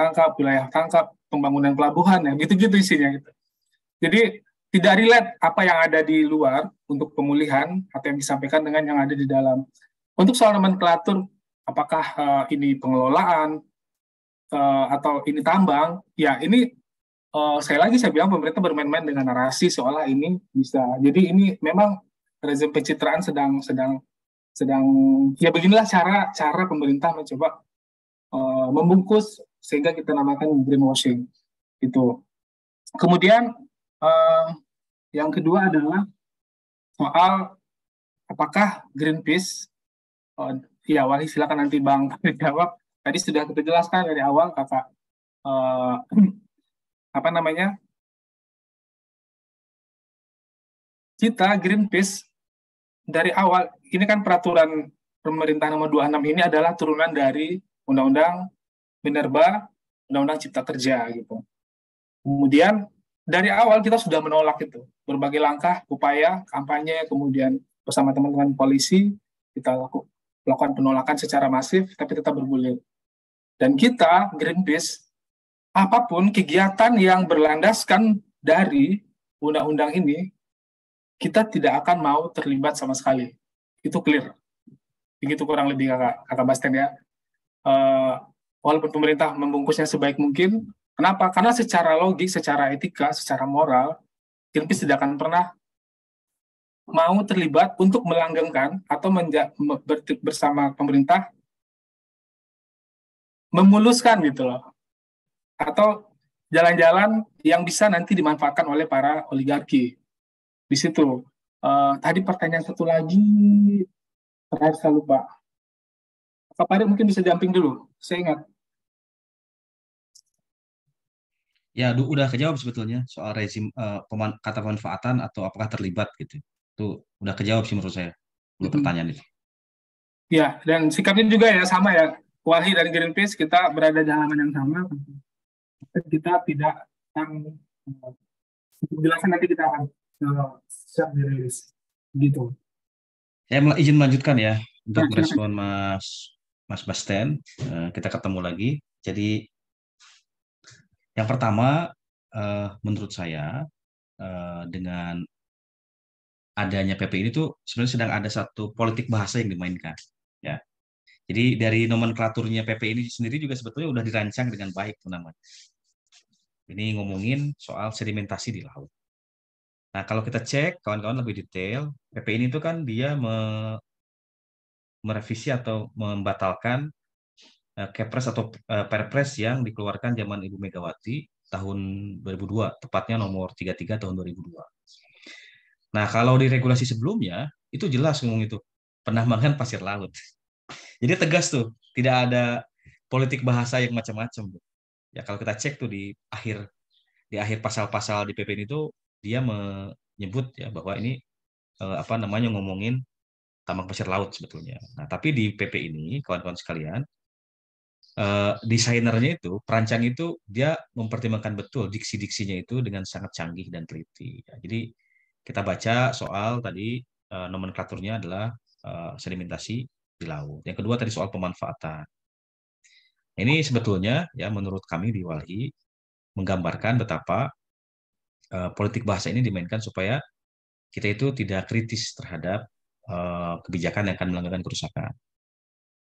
tangkap, pembangunan pelabuhan, ya gitu-gitu isinya. Gitu. Jadi tidak relate apa yang ada di luar untuk pemulihan atau yang disampaikan dengan yang ada di dalam. Untuk soal nomenklatur, apakah ini pengelolaan atau ini tambang, ya ini saya bilang pemerintah bermain-main dengan narasi seolah ini bisa. Jadi ini memang rezim pencitraan sedang ya beginilah cara pemerintah mencoba membungkus sehingga kita namakan greenwashing itu. Kemudian yang kedua adalah soal apakah Greenpeace, ya Walhi silakan nanti Bang jawab. Tadi sudah kita jelaskan dari awal Kakak kita Greenpeace dari awal ini kan peraturan pemerintah nomor 26 ini adalah turunan dari Undang-Undang Minerba, Undang-Undang Cipta Kerja gitu. Kemudian dari awal kita sudah menolak itu berbagai langkah, upaya, kampanye, kemudian bersama teman-teman polisi kita lakukan penolakan secara masif, tapi tetap bergulir. Dan kita Greenpeace, apapun kegiatan yang berlandaskan dari undang-undang ini, kita tidak akan mau terlibat sama sekali. Itu clear. Begitu kurang lebih Kakak Basten ya. Walaupun pemerintah membungkusnya sebaik mungkin, kenapa? Karena secara logik, secara etika, secara moral, Greenpeace tidak akan pernah mau terlibat untuk melanggengkan atau bersama pemerintah memuluskan gitu loh. Atau jalan-jalan yang bisa nanti dimanfaatkan oleh para oligarki. Di situ. Tadi pertanyaan satu lagi, terakhir saya lupa. Pak Farid mungkin bisa jumping dulu, saya ingat. Ya, udah kejawab sebetulnya soal rezim kata pemanfaatan atau apakah terlibat gitu. Itu udah kejawab sih menurut saya. Dua pertanyaan itu. Ya, dan sikapnya juga ya sama ya. Walhi dan Greenpeace kita berada di halaman yang sama. Kita tidak akan untuk jelasin nanti kita akan siap dirilis. Gitu. Saya izin melanjutkan ya Ya, untuk silakan. merespon Mas Basten. Kita ketemu lagi. Jadi yang pertama, menurut saya dengan adanya PP ini tuh sebenarnya sedang ada satu politik bahasa yang dimainkan. Ya. Jadi dari nomenklaturnya PP ini sendiri juga sebetulnya udah dirancang dengan baik tuh namanya. Ini ngomongin soal sedimentasi di laut. Nah, kalau kita cek kawan-kawan lebih detail, PP ini tuh kan dia merevisi atau membatalkan Kepres atau Perpres yang dikeluarkan zaman Ibu Megawati tahun 2002, tepatnya nomor 33 tahun 2002. Nah, kalau di regulasi sebelumnya, itu jelas ngomong itu, penambangan pasir laut. Jadi tegas tuh, tidak ada politik bahasa yang macam-macam. Ya, kalau kita cek tuh di akhir pasal-pasal di PP ini tuh, dia menyebut ya bahwa ini apa namanya ngomongin tambang pasir laut sebetulnya. Nah, tapi di PP ini, kawan-kawan sekalian, desainernya itu, perancang itu dia mempertimbangkan betul diksi-diksinya itu dengan sangat canggih dan teliti. Ya, jadi kita baca soal tadi nomenklaturnya adalah sedimentasi di laut. Yang kedua tadi soal pemanfaatan. Ini sebetulnya ya menurut kami di Walhi menggambarkan betapa politik bahasa ini dimainkan supaya kita itu tidak kritis terhadap kebijakan yang akan melanggarkan kerusakan.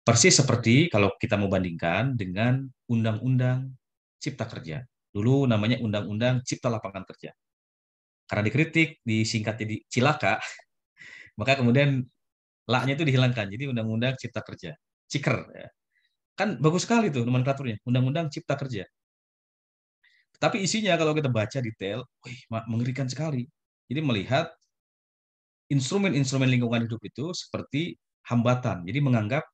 Persis seperti kalau kita mau bandingkan dengan Undang-Undang Cipta Kerja. Dulu namanya Undang-Undang Cipta Lapangan Kerja. Karena dikritik, disingkat jadi Cilaka, maka kemudian la-nya itu dihilangkan. Jadi Undang-Undang Cipta Kerja. Ciker. Ya. Kan bagus sekali tuh nomenklaturnya. Undang-Undang Cipta Kerja. Tapi isinya kalau kita baca detail, wih, mengerikan sekali. Jadi melihat instrumen-instrumen lingkungan hidup itu seperti hambatan. Jadi menganggap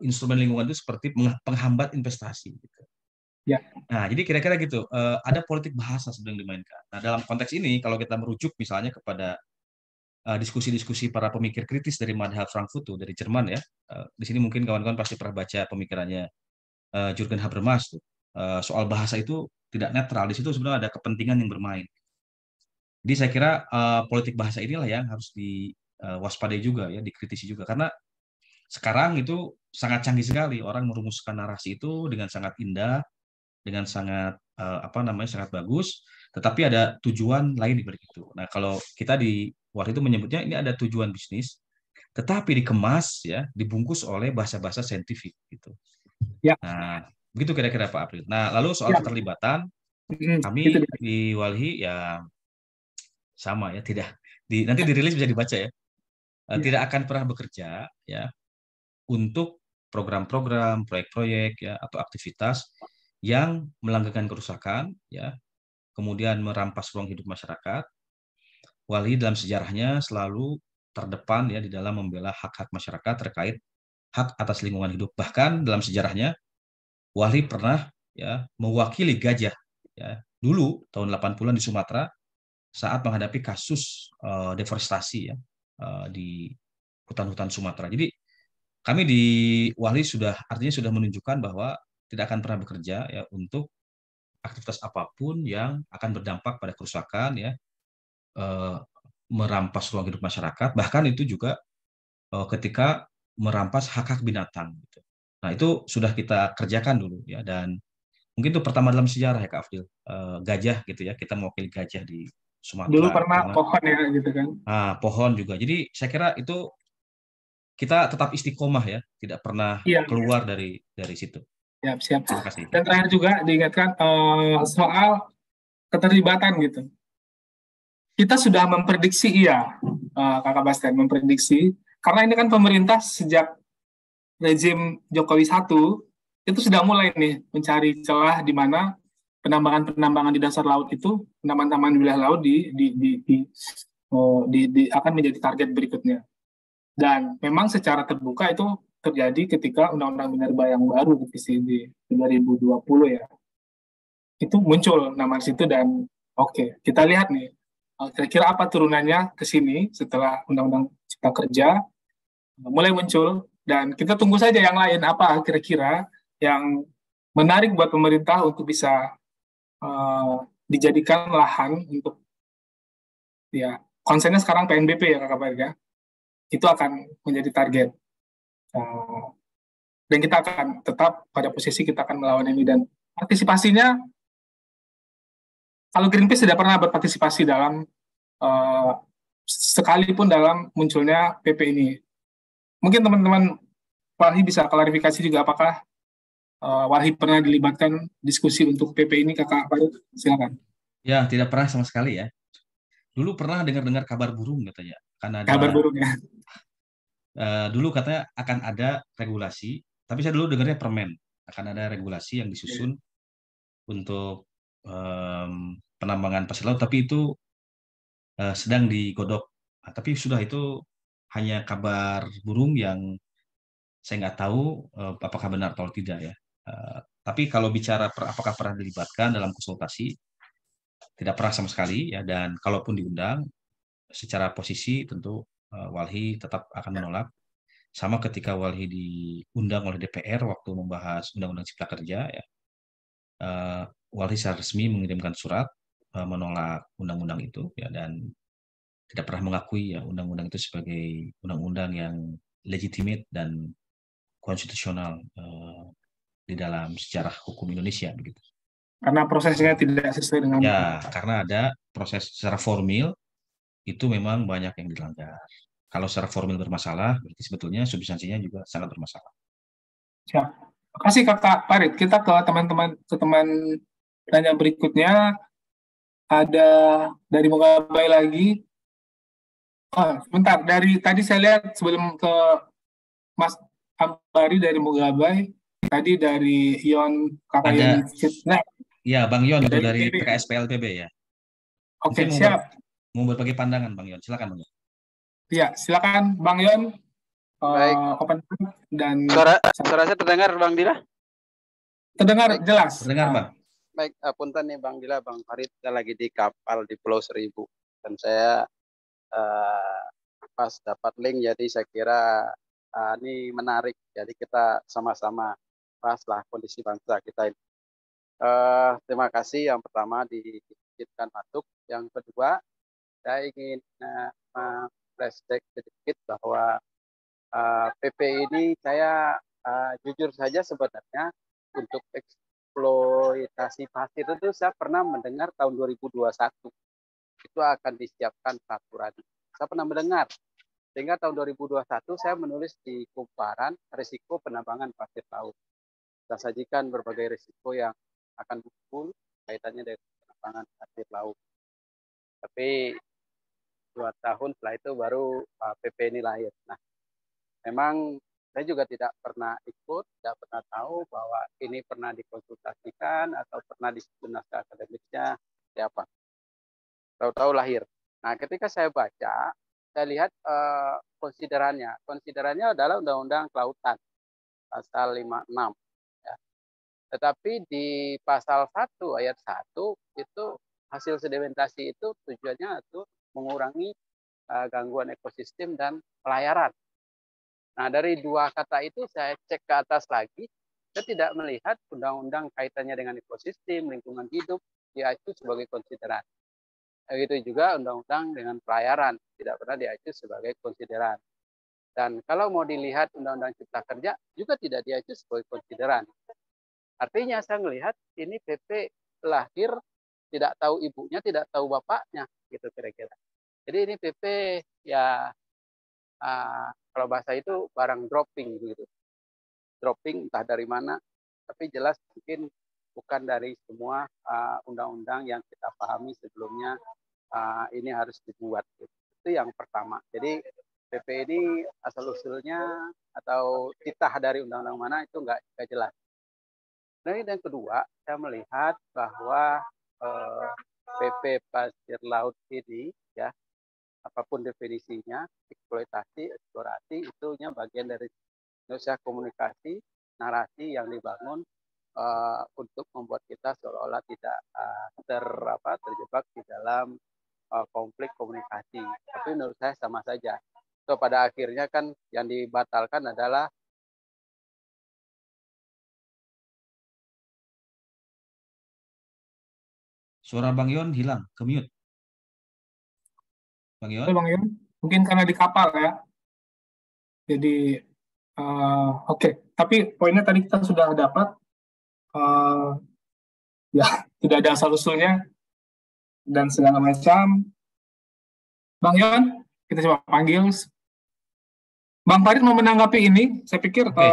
instrumen lingkungan itu seperti penghambat investasi. Gitu. Ya. Nah, jadi kira-kira gitu. Ada politik bahasa sedang dimainkan. Nah, dalam konteks ini, kalau kita merujuk misalnya kepada diskusi-diskusi para pemikir kritis dari Madhab Frankfurt tuh, dari Jerman ya. Di sini mungkin kawan-kawan pasti pernah baca pemikirannya Jürgen Habermas tuh. Soal bahasa itu tidak netral. Di situ sebenarnya ada kepentingan yang bermain. Jadi saya kira politik bahasa inilah yang harus diwaspadai juga ya, dikritisi juga. Karena sekarang itu sangat canggih sekali orang merumuskan narasi itu dengan sangat indah, dengan sangat apa namanya sangat bagus, tetapi ada tujuan lain di balik itu. Nah, kalau kita di waktu itu menyebutnya ini ada tujuan bisnis, tetapi dikemas ya, dibungkus oleh bahasa-bahasa saintifik gitu. Ya. Nah, begitu kira-kira Pak April. Nah, lalu soal Ya. keterlibatan kami Gitu. di Walhi ya sama ya, tidak nanti dirilis bisa dibaca ya. Ya. Tidak akan pernah bekerja ya untuk program-program, proyek-proyek ya atau aktivitas yang melanggengkan kerusakan ya, kemudian merampas ruang hidup masyarakat. Walhi dalam sejarahnya selalu terdepan ya di dalam membela hak-hak masyarakat terkait hak atas lingkungan hidup. Bahkan dalam sejarahnya Walhi pernah ya mewakili Gajah ya dulu tahun 80-an di Sumatera saat menghadapi kasus deforestasi ya di hutan-hutan Sumatera. Jadi kami di Walhi artinya sudah menunjukkan bahwa tidak akan pernah bekerja ya untuk aktivitas apapun yang akan berdampak pada kerusakan ya, merampas ruang hidup masyarakat, bahkan itu juga ketika merampas hak-hak binatang. Gitu. Nah itu sudah kita kerjakan dulu ya, dan mungkin itu pertama dalam sejarah ya Kak Afdil, gajah gitu ya, kita mewakili gajah di Dulu Sumatera. pernah pohon ya gitu kan. Pohon juga. Jadi saya kira itu kita tetap istiqomah ya, tidak pernah Iya. keluar dari situ. Siap. Terima kasih. Dan terakhir juga diingatkan soal keterlibatan gitu. Kita sudah memprediksi Kakak Bastian memprediksi karena ini kan pemerintah sejak rezim Jokowi 1 itu sudah mulai nih mencari celah di mana penambangan di dasar laut itu, penambangan di wilayah laut akan menjadi target berikutnya. Dan memang secara terbuka itu terjadi ketika Undang-Undang Minerba yang baru di 2020 ya. Itu muncul nama situ dan oke, kita lihat nih kira-kira apa turunannya ke sini setelah Undang-Undang Cipta Kerja mulai muncul, dan kita tunggu saja yang lain apa kira-kira yang menarik buat pemerintah untuk bisa dijadikan lahan untuk Ya, konsennya sekarang PNBP ya Kakak Farid ya. Itu akan menjadi target. Eh, dan kita akan tetap pada posisi kita akan melawan ini, dan partisipasinya, kalau Greenpeace tidak pernah berpartisipasi dalam eh, sekalipun dalam munculnya PP ini. Mungkin teman-teman Walhi bisa klarifikasi juga, apakah Walhi pernah dilibatkan diskusi untuk PP ini, Kakak Farid? Silakan. Ya, tidak pernah sama sekali ya. Dulu pernah dengar-dengar kabar burung katanya. Akan Kabar ada burungnya. dulu katanya akan ada regulasi, tapi saya dulu dengarnya permen. Akan ada regulasi yang disusun untuk penambangan pasir laut, tapi itu sedang digodok. Nah, tapi sudah itu hanya kabar burung yang saya nggak tahu apakah benar atau tidak ya. Tapi kalau bicara apakah pernah dilibatkan dalam konsultasi, tidak pernah sama sekali ya. Dan kalaupun diundang, secara posisi tentu Walhi tetap akan menolak. Sama ketika Walhi diundang oleh DPR waktu membahas Undang-Undang Cipta Kerja, ya, eh, Walhi secara resmi mengirimkan surat menolak undang-undang itu, ya, dan tidak pernah mengakui ya undang-undang itu sebagai undang-undang yang legitimate dan konstitusional di dalam sejarah hukum Indonesia begitu. Karena prosesnya tidak sesuai dengan. Ya, karena ada proses secara formil itu memang banyak yang dilanggar. Kalau secara formil bermasalah, berarti sebetulnya substansinya juga sangat bermasalah. Siap. Terima kasih Kakak Farid. Kita ke teman tanya berikutnya. Ada dari Mogabai lagi. Oh, sebentar. Dari tadi saya lihat sebelum ke Mas Ambari dari Mogabai, tadi dari Kakak Ion Ada, Fitness ya, Bang Yon itu dari dari PB. PKS PLTB ya. Oke, Mungkin siap. mau berbagi pandangan, Bang Yon. Silakan, Bang Yon. Ya, silakan Bang Yon. Baik, Open dan suara saya terdengar Bang Dila? terdengar Baik. jelas. Terdengar, Bang. Baik, punten nih Bang Dila, Bang Farid, kita lagi di kapal di Pulau Seribu. Dan saya pas dapat link, jadi saya kira ini menarik. Jadi kita sama-sama bahas lah kondisi bangsa kita ini. Terima kasih yang pertama diizinkan masuk. Yang kedua, saya ingin flashback sedikit bahwa PP ini saya jujur saja sebenarnya untuk eksploitasi pasir itu saya pernah mendengar tahun 2021 itu akan disiapkan peraturan. Saya pernah mendengar, sehingga tahun 2021 saya menulis di kumparan risiko penambangan pasir laut. Saya sajikan berbagai risiko yang akan muncul kaitannya dengan penambangan pasir laut. Tapi 2 tahun setelah itu baru PP ini lahir. Nah, memang saya juga tidak pernah ikut, tidak pernah tahu bahwa ini pernah dikonsultasikan atau pernah disusun naskah akademiknya siapa. Tahu-tahu lahir. Nah, ketika saya baca, saya lihat konsiderannya. Konsiderannya adalah Undang-Undang Kelautan, pasal 56. Ya. Tetapi di pasal 1 ayat 1 itu hasil sedimentasi itu tujuannya itu mengurangi gangguan ekosistem dan pelayaran. Nah, dari dua kata itu saya cek ke atas lagi, saya tidak melihat undang-undang kaitannya dengan ekosistem, lingkungan hidup, diacu sebagai konsideran. Begitu juga undang-undang dengan pelayaran, tidak pernah diacu sebagai konsideran. Dan kalau mau dilihat undang-undang cipta kerja, juga tidak diacu sebagai konsideran. Artinya saya melihat ini PP lahir, tidak tahu ibunya, tidak tahu bapaknya, gitu kira-kira. Jadi ini PP ya kalau bahasa itu barang dropping gitu, dropping entah dari mana, tapi jelas mungkin bukan dari semua undang-undang yang kita pahami sebelumnya ini harus dibuat. Gitu. Itu yang pertama. Jadi PP ini asal usulnya atau titah dari undang-undang mana itu nggak jelas. Dan yang kedua, saya melihat bahwa PP pasir laut ini ya, apapun definisinya, eksploitasi, eksplorasi, itunya bagian dari Indonesia komunikasi, narasi yang dibangun untuk membuat kita seolah-olah tidak terjebak di dalam konflik komunikasi. Tapi menurut saya sama saja. So, pada akhirnya kan yang dibatalkan adalah Suara Bang Yon hilang, ke mute. Bang Oke, Yon? Bang Yun. Mungkin karena di kapal ya. Jadi oke. Tapi poinnya tadi kita sudah dapat. eh, ya, tidak ada asal usulnya dan segala macam. Bang Yon, kita coba panggil. Bang Farid mau menanggapi ini. Saya pikir Oke,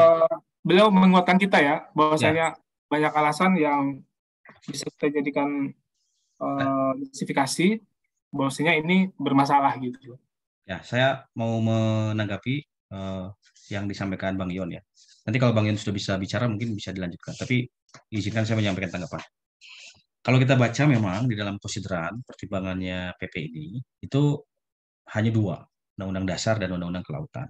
beliau menguatkan kita ya, ya. bahwasanya banyak alasan yang bisa kita jadikan Nah, justifikasi bahwasanya ini bermasalah gitu. ya, saya mau menanggapi eh, yang disampaikan Bang Yon ya. Nanti kalau Bang Yon sudah bisa bicara mungkin bisa dilanjutkan. Tapi izinkan saya menyampaikan tanggapan. Kalau kita baca memang di dalam konsideran pertimbangannya PP ini itu hanya dua, Undang-Undang Dasar dan Undang-Undang Kelautan.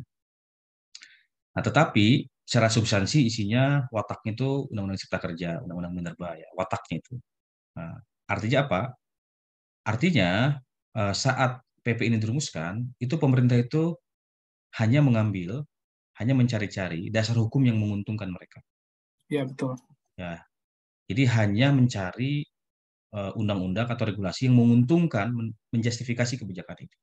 Nah, tetapi secara substansi isinya wataknya itu Undang-Undang Cipta Kerja, Undang-Undang Minerba ya, wataknya itu. Nah, artinya apa? Artinya saat PP ini dirumuskan, itu pemerintah itu hanya mengambil, hanya mencari-cari dasar hukum yang menguntungkan mereka. Ya, betul. Ya, jadi hanya mencari undang-undang atau regulasi yang menguntungkan, menjustifikasi kebijakan itu.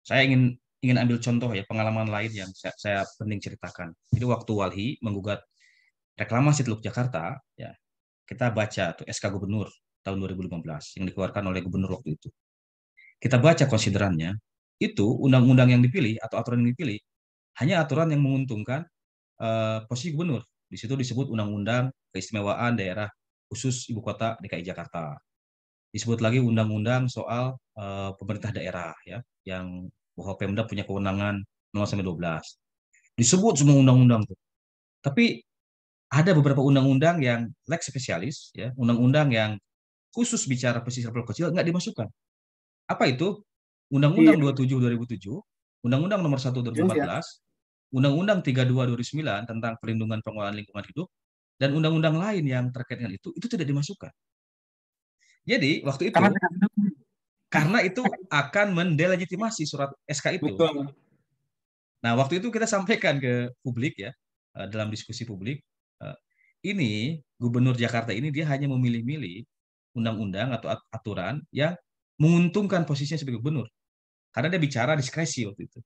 Saya ingin ambil contoh ya pengalaman lain yang saya penting ceritakan. Jadi waktu Walhi menggugat reklamasi Teluk Jakarta, ya kita baca tuh SK Gubernur tahun 2015 yang dikeluarkan oleh Gubernur waktu itu. Kita baca konsiderannya, itu undang-undang yang dipilih atau aturan yang dipilih hanya aturan yang menguntungkan posisi gubernur. Di situ disebut Undang-Undang Keistimewaan Daerah Khusus Ibu Kota DKI Jakarta. Disebut lagi undang-undang soal pemerintah daerah ya, yang bahwa Pemda punya kewenangan 0-12. Disebut semua undang-undang tuh. Tapi ada beberapa undang-undang yang lex spesialis ya, undang-undang yang khusus bicara pesisir pulau kecil nggak dimasukkan. Apa itu? Iya, Undang-Undang 27 2007, Undang-Undang Nomor 1 jelas ya. 2014, Undang-Undang 32 2009 tentang perlindungan pengelolaan lingkungan hidup, dan undang-undang lain yang terkait dengan itu tidak dimasukkan. Jadi waktu Karena itu tidak mendukung. karena itu akan mendelegitimasi surat SK itu. Betul. Nah, waktu itu kita sampaikan ke publik ya, dalam diskusi publik, ini Gubernur Jakarta ini dia hanya memilih-milih undang-undang atau aturan yang menguntungkan posisinya sebagai gubernur. Karena dia bicara diskresi waktu itu.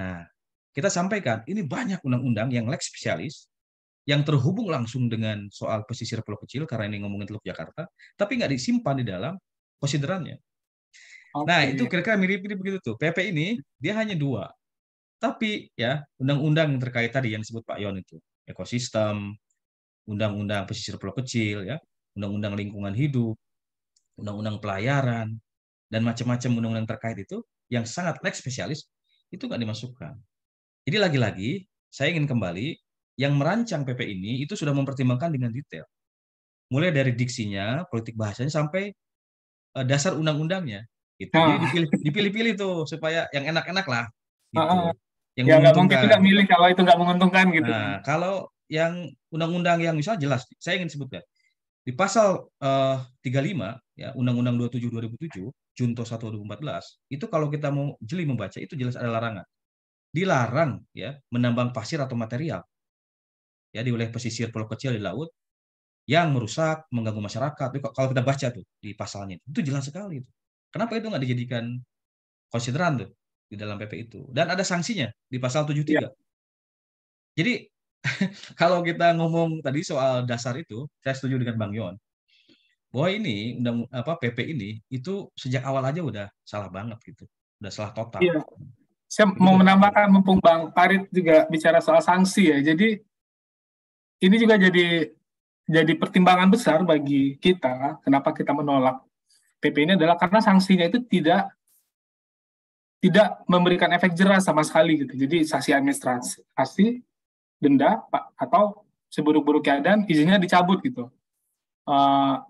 Nah, kita sampaikan ini banyak undang-undang yang lex spesialis yang terhubung langsung dengan soal pesisir pulau kecil karena ini ngomongin Teluk Jakarta, tapi nggak disimpan di dalam konsiderannya. Nah, Oke. itu kira-kira mirip-mirip begitu tuh. PP ini dia hanya dua, tapi ya undang-undang yang terkait tadi yang disebut Pak Yon itu, ekosistem, undang-undang pesisir pulau kecil ya, undang-undang lingkungan hidup, undang-undang pelayaran, dan macam-macam undang-undang terkait itu yang sangat lex spesialis itu nggak dimasukkan. Jadi lagi-lagi saya ingin kembali yang merancang PP ini itu sudah mempertimbangkan dengan detail. Mulai dari diksinya, politik bahasanya sampai dasar undang-undangnya gitu. Jadi Nah, dipilih-pilih tuh supaya yang enak-enak lah heeh. gitu. Yang Ya nggak mungkin juga menguntungkan. milih kalau itu nggak menguntungkan gitu kan. Nah, kalau yang undang-undang yang misalnya jelas, saya ingin sebutkan di pasal 35 ya Undang-Undang 27 2007 Junto 1 2014 itu kalau kita mau jeli membaca itu jelas ada larangan. Dilarang ya menambang pasir atau material ya di wilayah pesisir pulau kecil di laut yang merusak, mengganggu masyarakat. Itu kalau kita baca tuh di pasalnya itu jelas sekali itu. Kenapa itu nggak dijadikan konsideran tuh di dalam PP itu? Dan ada sanksinya di pasal Iya. 73. Jadi kalau kita ngomong tadi soal dasar itu, saya setuju dengan Bang Yon bahwa ini undang apa PP ini itu sejak awal aja udah salah banget gitu, udah salah total. Iya. Saya mau Begitu. menambahkan mumpung Bang Farid juga bicara soal sanksi ya. Jadi ini juga jadi pertimbangan besar bagi kita kenapa kita menolak PP ini adalah karena sanksinya itu tidak memberikan efek jerah sama sekali gitu. Jadi sanksi administrasi, denda, atau seburuk-buruk keadaan izinnya dicabut gitu. Uh,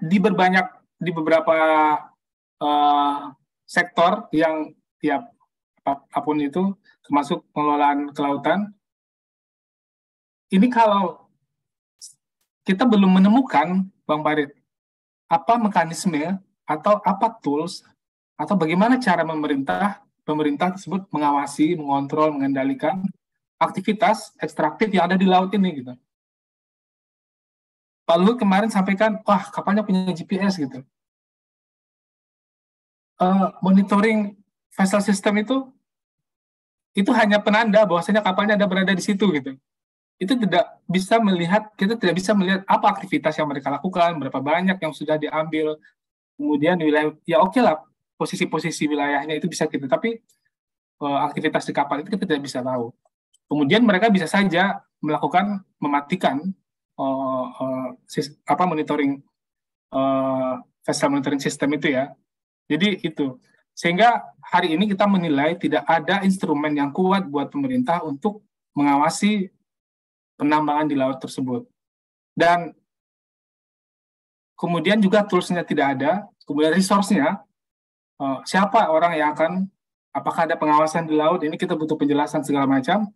di beberapa sektor yang tiap apapun itu termasuk pengelolaan kelautan, ini kalau kita belum menemukan, Bang Farid, apa mekanisme atau apa tools atau bagaimana cara pemerintah tersebut mengawasi, mengontrol, mengendalikan aktivitas ekstraktif yang ada di laut ini gitu. Pak Luhut kemarin sampaikan, wah kapalnya punya GPS gitu. monitoring vessel system itu hanya penanda bahwasanya kapalnya ada berada di situ gitu. Itu tidak bisa melihat, kita tidak bisa melihat apa aktivitas yang mereka lakukan, berapa banyak yang sudah diambil, kemudian wilayah, ya oke lah, posisi-posisi wilayahnya itu bisa kita, tapi aktivitas di kapal itu kita tidak bisa tahu. Kemudian mereka bisa saja mematikan monitoring vessel monitoring system itu ya. Jadi itu. Sehingga hari ini kita menilai tidak ada instrumen yang kuat buat pemerintah untuk mengawasi penambangan di laut tersebut. Dan kemudian juga tools-nya tidak ada, kemudian resource-nya, siapa orang yang akan, apakah ada pengawasan di laut, ini kita butuh penjelasan segala macam.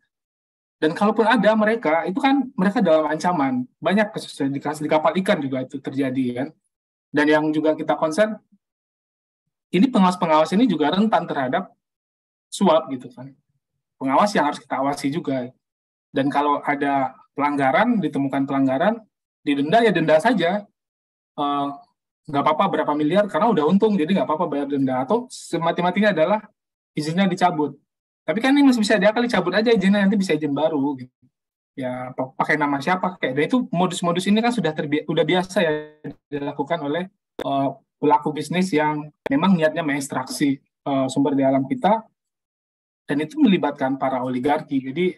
Dan kalaupun ada mereka, itu kan mereka dalam ancaman. Banyak kasus di kapal ikan juga itu terjadi kan. Dan yang juga kita concern, ini pengawas-pengawas ini juga rentan terhadap suap gitu kan. Pengawas yang harus kita awasi juga. Dan kalau ada pelanggaran, ditemukan pelanggaran, didenda ya denda saja. Nggak apa-apa berapa miliar, karena udah untung, jadi nggak apa-apa bayar denda. Atau semati-matinya adalah izinnya dicabut. Tapi kan ini masih bisa diakali, cabut aja izinnya, nanti bisa izin baru. Gitu. Ya pakai nama siapa, kayak. Dan itu modus-modus ini kan udah biasa ya dilakukan oleh pelaku bisnis yang memang niatnya mengekstraksi sumber daya alam kita, dan itu melibatkan para oligarki. Jadi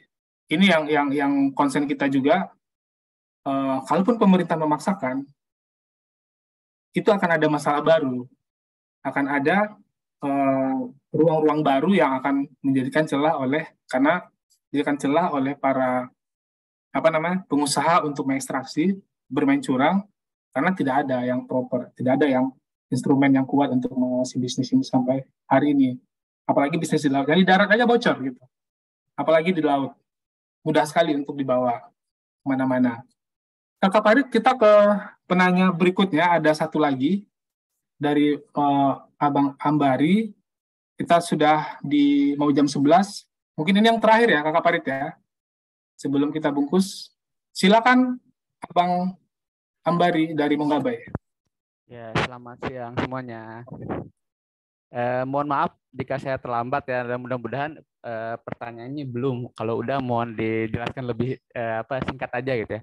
ini yang concern kita juga, kalaupun pemerintah memaksakan, itu akan ada masalah baru, akan ada ruang-ruang baru yang akan menjadikan celah oleh para pengusaha untuk mengekstraksi, bermain curang, karena tidak ada yang proper, tidak ada yang instrumen yang kuat untuk mengawasi bisnis ini sampai hari ini. Apalagi bisnis di laut. Jadi darat aja bocor gitu. Apalagi di laut. Mudah sekali untuk dibawa kemana-mana. Kakak Farid, kita ke penanya berikutnya. Ada satu lagi dari Abang Ambari. Kita sudah mau jam 11. Mungkin ini yang terakhir ya Kakak Farid ya. Sebelum kita bungkus. Silakan Abang Ambari dari Monggabay. Ya, selamat siang semuanya. Mohon maaf jika saya terlambat ya, dan mudah-mudahan pertanyaannya belum. Kalau udah mohon dijelaskan lebih singkat aja gitu ya.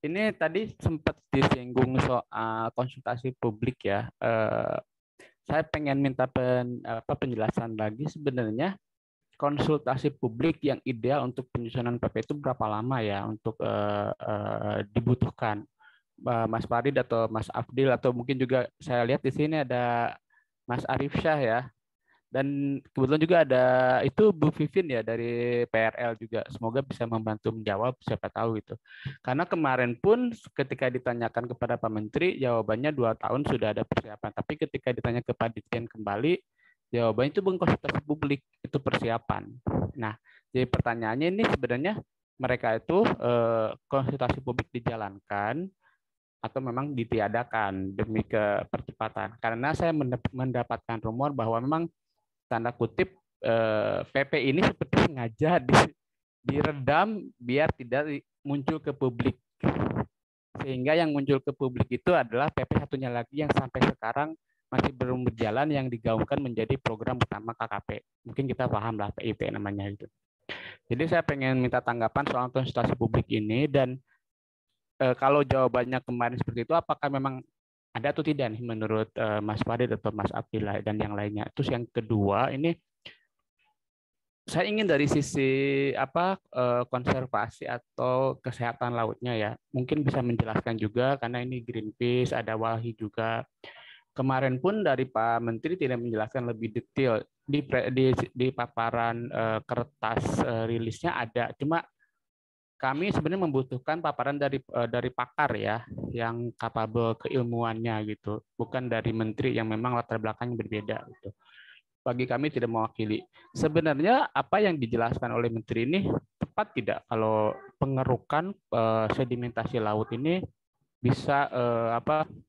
Ini tadi sempat disinggung soal konsultasi publik ya. Saya pengen minta penjelasan lagi, sebenarnya konsultasi publik yang ideal untuk penyusunan PP itu berapa lama ya untuk dibutuhkan? Mas Farid atau Mas Afdil, atau mungkin juga saya lihat di sini ada Mas Arif Syah ya, dan kebetulan juga ada itu Bu Vivin ya dari PRL juga. Semoga bisa membantu menjawab, siapa tahu gitu. Karena kemarin pun ketika ditanyakan kepada Pak Menteri, jawabannya 2 tahun sudah ada persiapan. Tapi ketika ditanya ke Pak Dirjen kembali, jawabannya itu bukan konsultasi publik, itu persiapan. Nah, jadi pertanyaannya ini sebenarnya mereka itu konsultasi publik dijalankan atau memang ditiadakan demi kepercepatan. Karena saya mendapatkan rumor bahwa memang tanda kutip PP ini seperti sengaja diredam biar tidak muncul ke publik. Sehingga yang muncul ke publik itu adalah PP satunya lagi yang sampai sekarang masih belum berjalan, yang digaungkan menjadi program utama KKP. Mungkin kita paham lah PIP namanya itu. Jadi saya pengen minta tanggapan soal konsultasi publik ini, dan kalau jawabannya kemarin seperti itu, apakah memang ada atau tidak nih menurut Mas Farid atau Mas Abdillah dan yang lainnya? Terus yang kedua, ini saya ingin dari sisi konservasi atau kesehatan lautnya ya, mungkin bisa menjelaskan juga, karena ini Greenpeace, ada Walhi juga. Kemarin pun dari Pak Menteri tidak menjelaskan lebih detail di paparan kertas rilisnya ada, cuma kami sebenarnya membutuhkan paparan dari pakar ya, yang kapabel keilmuannya gitu, bukan dari menteri yang memang latar belakangnya berbeda gitu. Bagi kami tidak mewakili. Sebenarnya apa yang dijelaskan oleh menteri ini tepat tidak kalau pengerukan sedimentasi laut ini bisa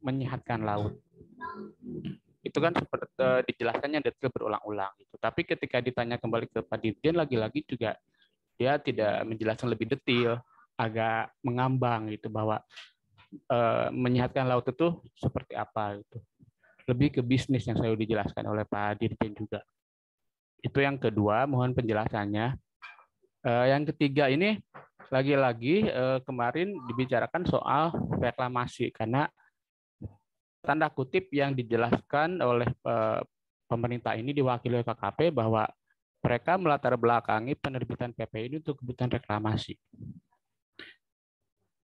menyehatkan laut? Itu kan seperti dijelaskannya detail berulang-ulang gitu. Tapi ketika ditanya kembali ke Pak Dirjen, lagi-lagi juga dia tidak menjelaskan lebih detail, agak mengambang gitu bahwa menyehatkan laut itu seperti apa gitu. lebih ke bisnis yang saya dijelaskan oleh Pak Dirjen juga. Itu yang kedua, mohon penjelasannya. Yang ketiga ini lagi-lagi kemarin dibicarakan soal reklamasi, karena tanda kutip yang dijelaskan oleh pemerintah ini diwakili oleh KKP bahwa mereka melatar belakangi penerbitan PP ini untuk kebutuhan reklamasi.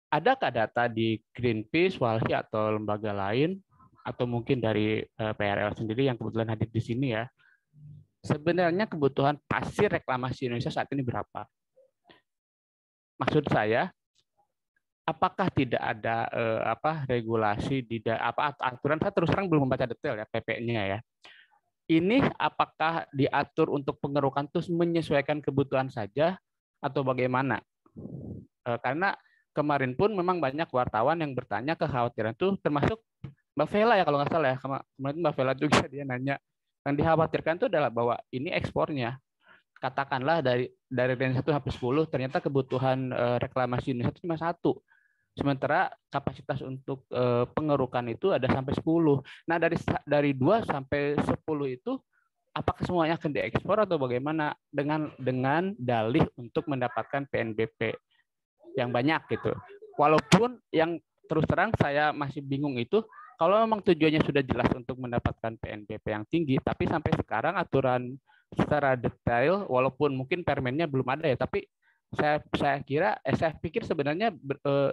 Adakah data di Greenpeace, Walhi, atau lembaga lain, atau mungkin dari PRL sendiri yang kebetulan hadir di sini ya, sebenarnya kebutuhan pasir reklamasi Indonesia saat ini berapa? Maksud saya, apakah tidak ada regulasi, aturan? Saya terus terang belum membaca detail ya PP-nya ya. Ini apakah diatur untuk pengerukan terus menyesuaikan kebutuhan saja atau bagaimana? Karena kemarin pun memang banyak wartawan yang bertanya kekhawatiran itu, termasuk Mbak Vela ya kalau nggak salah ya, kemarin Mbak Vela juga dia nanya, yang dikhawatirkan itu adalah bahwa ini ekspornya, katakanlah dari range 1 sampai 10, ternyata kebutuhan reklamasi Indonesia itu cuma 1. Sementara kapasitas untuk pengerukan itu ada sampai 10. Nah, dari 2 sampai 10 itu apakah semuanya akan diekspor atau bagaimana, dengan dalih untuk mendapatkan PNBP yang banyak gitu. Walaupun yang terus terang saya masih bingung itu, kalau memang tujuannya sudah jelas untuk mendapatkan PNBP yang tinggi, tapi sampai sekarang aturan secara detail, walaupun mungkin permennya belum ada ya, tapi saya pikir sebenarnya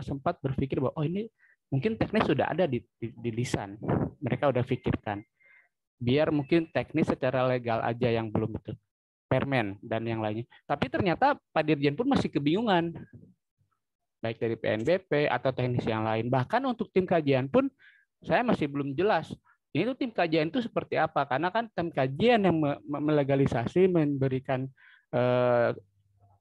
sempat berpikir bahwa ini mungkin teknis sudah ada di lisan, mereka udah pikirkan, biar mungkin teknis secara legal aja yang belum betul, permen dan yang lainnya. Tapi ternyata Pak Dirjen pun masih kebingungan, baik dari PNBP atau teknis yang lain. Bahkan untuk tim kajian pun saya masih belum jelas. Ini tuh tim kajian itu seperti apa? Karena kan tim kajian yang melegalisasi, memberikan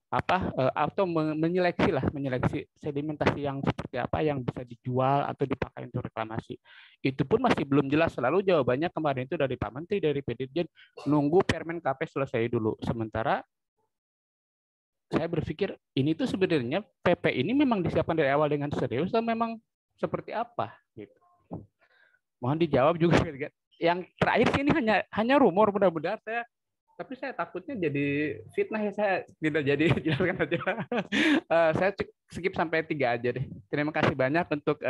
atau menyeleksi sedimentasi yang seperti apa yang bisa dijual atau dipakai untuk reklamasi. Itu pun masih belum jelas. Selalu jawabannya kemarin itu dari Pak Menteri, dari Pak Dirjen, nunggu Permen KP selesai dulu. Sementara saya berpikir ini tuh sebenarnya PP ini memang disiapkan dari awal dengan serius atau memang seperti apa gitu. Mohon dijawab juga. Yang terakhir sih ini hanya rumor, mudah-mudahan tapi saya takutnya jadi fitnah ya, saya tidak jadi jelaskan aja. Saya skip sampai 3 aja deh. Terima kasih banyak untuk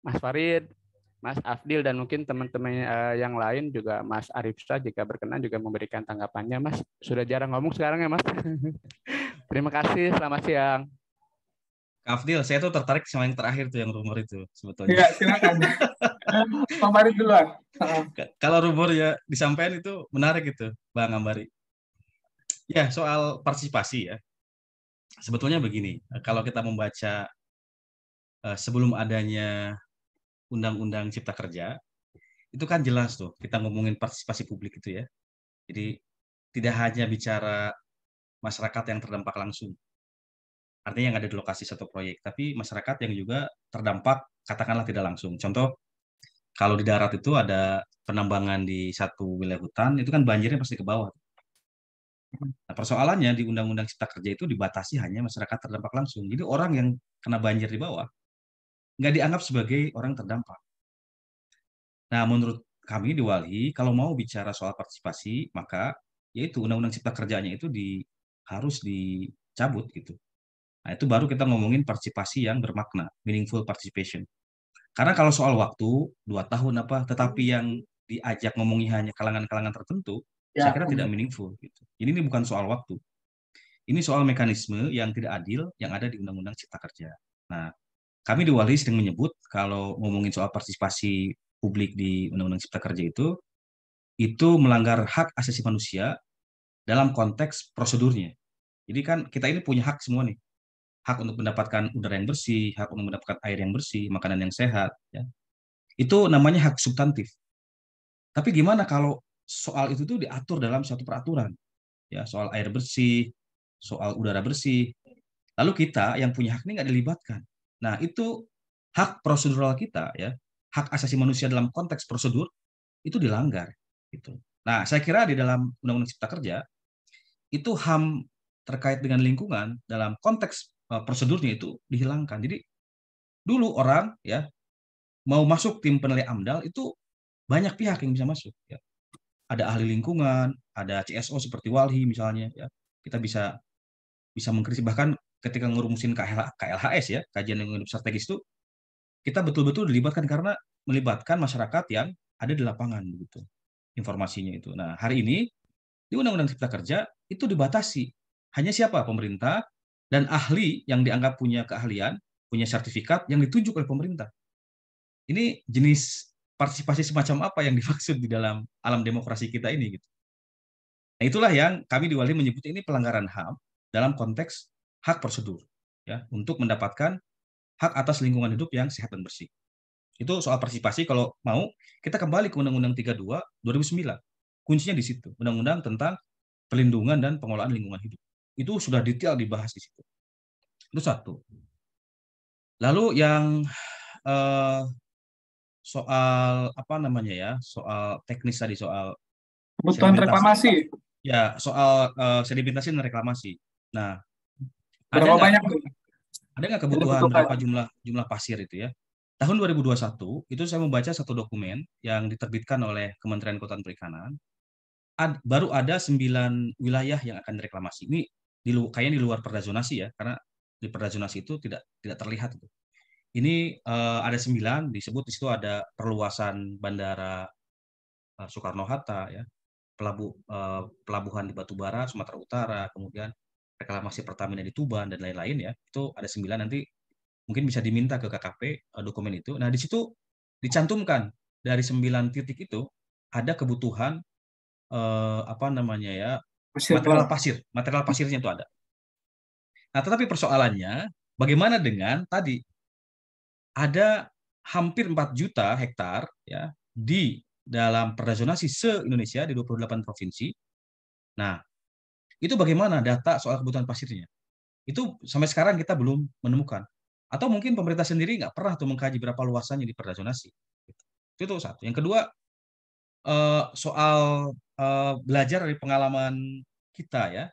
Mas Farid, Mas Afdil, dan mungkin teman-teman yang lain juga, Mas Arifsa jika berkenan juga memberikan tanggapannya. Mas sudah jarang ngomong sekarang ya Mas. Terima kasih, selamat siang. Kak Afdil, saya tuh tertarik sama yang terakhir tuh, yang rumor itu sebetulnya. Iya, silakan. Pak Farid duluan. Kalau rumor ya disampaikan itu menarik itu, Bang Ambari. Ya, soal partisipasi ya. Sebetulnya begini, kalau kita membaca sebelum adanya Undang-Undang Cipta Kerja, itu kan jelas tuh, kita ngomongin partisipasi publik itu ya. Jadi tidak hanya bicara masyarakat yang terdampak langsung, artinya yang ada di lokasi satu proyek, tapi masyarakat yang juga terdampak katakanlah tidak langsung. Contoh, kalau di darat itu ada penambangan di satu wilayah hutan, itu kan banjirnya pasti ke bawah. Nah, persoalannya di Undang-Undang Cipta Kerja itu dibatasi hanya masyarakat terdampak langsung. Jadi orang yang kena banjir di bawah nggak dianggap sebagai orang terdampak. Nah, menurut kami di Walhi, kalau mau bicara soal partisipasi, maka yaitu Undang-Undang Cipta Kerjanya itu harus dicabut gitu. Nah, itu baru kita ngomongin partisipasi yang bermakna, meaningful participation. Karena kalau soal waktu, 2 tahun tetapi yang diajak ngomongi hanya kalangan-kalangan tertentu, saya kira tidak meaningful. Gitu. Ini bukan soal waktu. Ini soal mekanisme yang tidak adil yang ada di Undang-Undang Cipta Kerja. Nah, kami di Walhi sering menyebut kalau ngomongin soal partisipasi publik di Undang-Undang Cipta Kerja itu melanggar hak asasi manusia dalam konteks prosedurnya. Jadi kan kita ini punya hak semua nih. Hak untuk mendapatkan udara yang bersih, hak untuk mendapatkan air yang bersih, makanan yang sehat. Ya. Itu namanya hak substantif. Tapi gimana kalau soal itu tuh diatur dalam suatu peraturan? Ya, soal air bersih, soal udara bersih. Lalu kita yang punya hak ini nggak dilibatkan. Nah, itu hak prosedural kita, ya, hak asasi manusia dalam konteks prosedur itu dilanggar. Gitu. Nah, saya kira di dalam Undang-Undang Cipta Kerja itu HAM terkait dengan lingkungan dalam konteks prosedurnya itu dihilangkan. Jadi dulu orang ya mau masuk tim penilai AMDAL itu banyak pihak yang bisa masuk. Ya. Ada ahli lingkungan, ada CSO seperti Walhi misalnya. Ya. Kita bisa mengkritik, bahkan ketika ngerumusin KLHS ya, kajian lingkungan hidup strategis itu, kita betul-betul dilibatkan karena melibatkan masyarakat yang ada di lapangan begitu informasinya itu. Nah, hari ini di Undang-Undang Cipta Kerja itu dibatasi. Hanya siapa? Pemerintah dan ahli yang dianggap punya keahlian, punya sertifikat yang ditunjuk oleh pemerintah. Ini jenis partisipasi semacam apa yang dimaksud di dalam alam demokrasi kita ini gitu. Nah, itulah yang kami di Walhi menyebut ini pelanggaran HAM dalam konteks hak prosedur ya, untuk mendapatkan hak atas lingkungan hidup yang sehat dan bersih. Itu soal partisipasi. Kalau mau kita kembali ke Undang-Undang 32 2009. Kuncinya di situ. Undang-Undang tentang perlindungan dan pengelolaan lingkungan hidup. Itu sudah detail dibahas di situ. Itu satu. Lalu yang soal apa namanya ya, soal teknis tadi, soal Kebutuhan sedimentasi. reklamasi. Ya, soal sedimentasi dan reklamasi. Nah, Berapa banyak tuh? ada nggak kebutuhan berapa jumlah pasir itu ya? Tahun 2021 itu saya membaca satu dokumen yang diterbitkan oleh Kementerian Kelautan Perikanan. Baru ada 9 wilayah yang akan direklamasi. Ini kayaknya di luar perda zonasi ya, karena di perda zonasi itu tidak terlihat itu. Ini ada 9, disebut di situ ada perluasan bandara Soekarno-Hatta ya, pelabuhan di Batubara, Sumatera Utara, kemudian reklamasi Pertamina di Tuban dan lain-lain ya. Itu ada 9, nanti mungkin bisa diminta ke KKP dokumen itu. Nah, di situ dicantumkan dari 9 titik itu ada kebutuhan apa namanya ya, material pasirnya itu ada. Nah, tetapi persoalannya bagaimana dengan tadi ada hampir 4 juta hektar ya di dalam perda zonasi se-Indonesia di 28 provinsi. Nah, itu bagaimana data soal kebutuhan pasirnya? Itu sampai sekarang kita belum menemukan. Atau mungkin pemerintah sendiri nggak pernah tuh mengkaji berapa luasannya di perda zonasi. Itu satu. Yang kedua, soal belajar dari pengalaman kita ya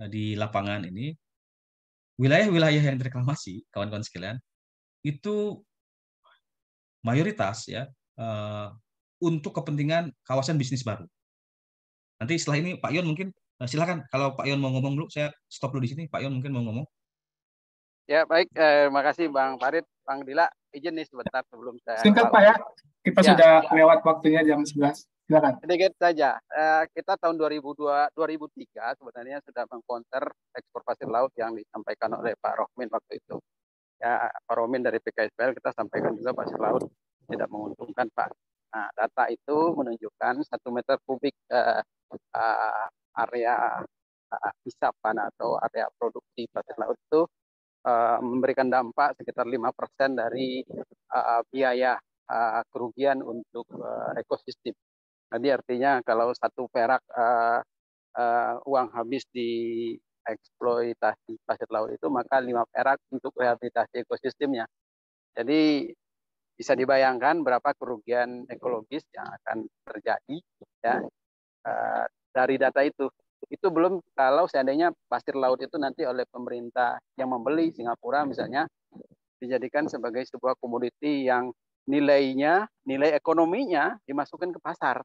di lapangan ini, wilayah-wilayah yang direklamasi, kawan-kawan sekalian, itu mayoritas ya untuk kepentingan kawasan bisnis baru. Nanti setelah ini Pak Yon mungkin silakan, kalau Pak Yon mau ngomong dulu, saya stop dulu di sini. Pak Yon mungkin mau ngomong. Ya baik, terima kasih Bang Farid, Bang Dila, izin nih sebentar sebelum saya. Singkat Pak ya, kita sudah lewat waktunya jam 11. Silakan. Sedikit saja, kita tahun 2003 sebenarnya sudah mengcounter ekspor pasir laut yang disampaikan oleh Pak Rohmin waktu itu. Ya, Pak Rohmin dari PKSPL kita sampaikan juga pasir laut tidak menguntungkan Pak. Nah, data itu menunjukkan 1 meter kubik area hisapan atau area produksi pasir laut itu memberikan dampak sekitar 5% dari biaya kerugian untuk ekosistem. Jadi artinya kalau 1 perak uang habis di eksploitasi pasir laut itu, maka 5 perak untuk rehabilitasi ekosistemnya. Jadi bisa dibayangkan berapa kerugian ekologis yang akan terjadi ya dari data itu. Itu belum kalau seandainya pasir laut itu nanti oleh pemerintah yang membeli, Singapura misalnya, dijadikan sebagai sebuah komoditi yang nilai ekonominya dimasukkan ke pasar.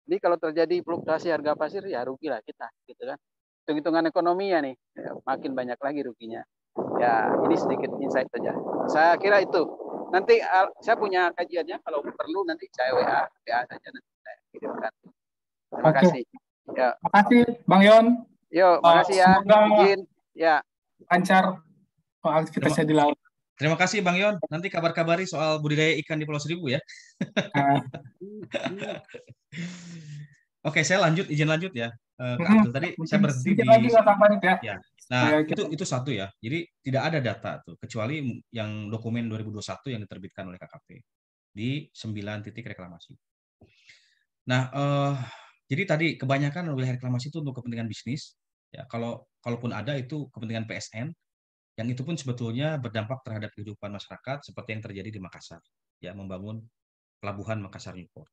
Jadi kalau terjadi fluktuasi harga pasir, ya rugilah kita, gitu kan. Hitung-hitungan ekonominya nih, ya, makin banyak lagi ruginya. Ya, ini sedikit insight saja. Saya kira itu. Nanti saya punya kajiannya, kalau perlu nanti saya WA saja nanti saya kirimkan. Terima kasih. Ya. Terima kasih Bang Yon. Yuk, makasih ya. Izin. Ya. Lancar aktivitasnya di laut. Terima kasih Bang Yon. Nanti kabar-kabari soal budidaya ikan di Pulau Seribu ya. Oke, saya izin lanjut ya. Tadi saya berhenti di ya. Nah, itu satu ya. Jadi tidak ada data tuh kecuali yang dokumen 2021 yang diterbitkan oleh KKP di 9 titik reklamasi. Nah, jadi tadi kebanyakan wilayah reklamasi itu untuk kepentingan bisnis ya. Kalaupun ada itu kepentingan PSN, yang itu pun sebetulnya berdampak terhadap kehidupan masyarakat seperti yang terjadi di Makassar ya, membangun pelabuhan Makassar Newport.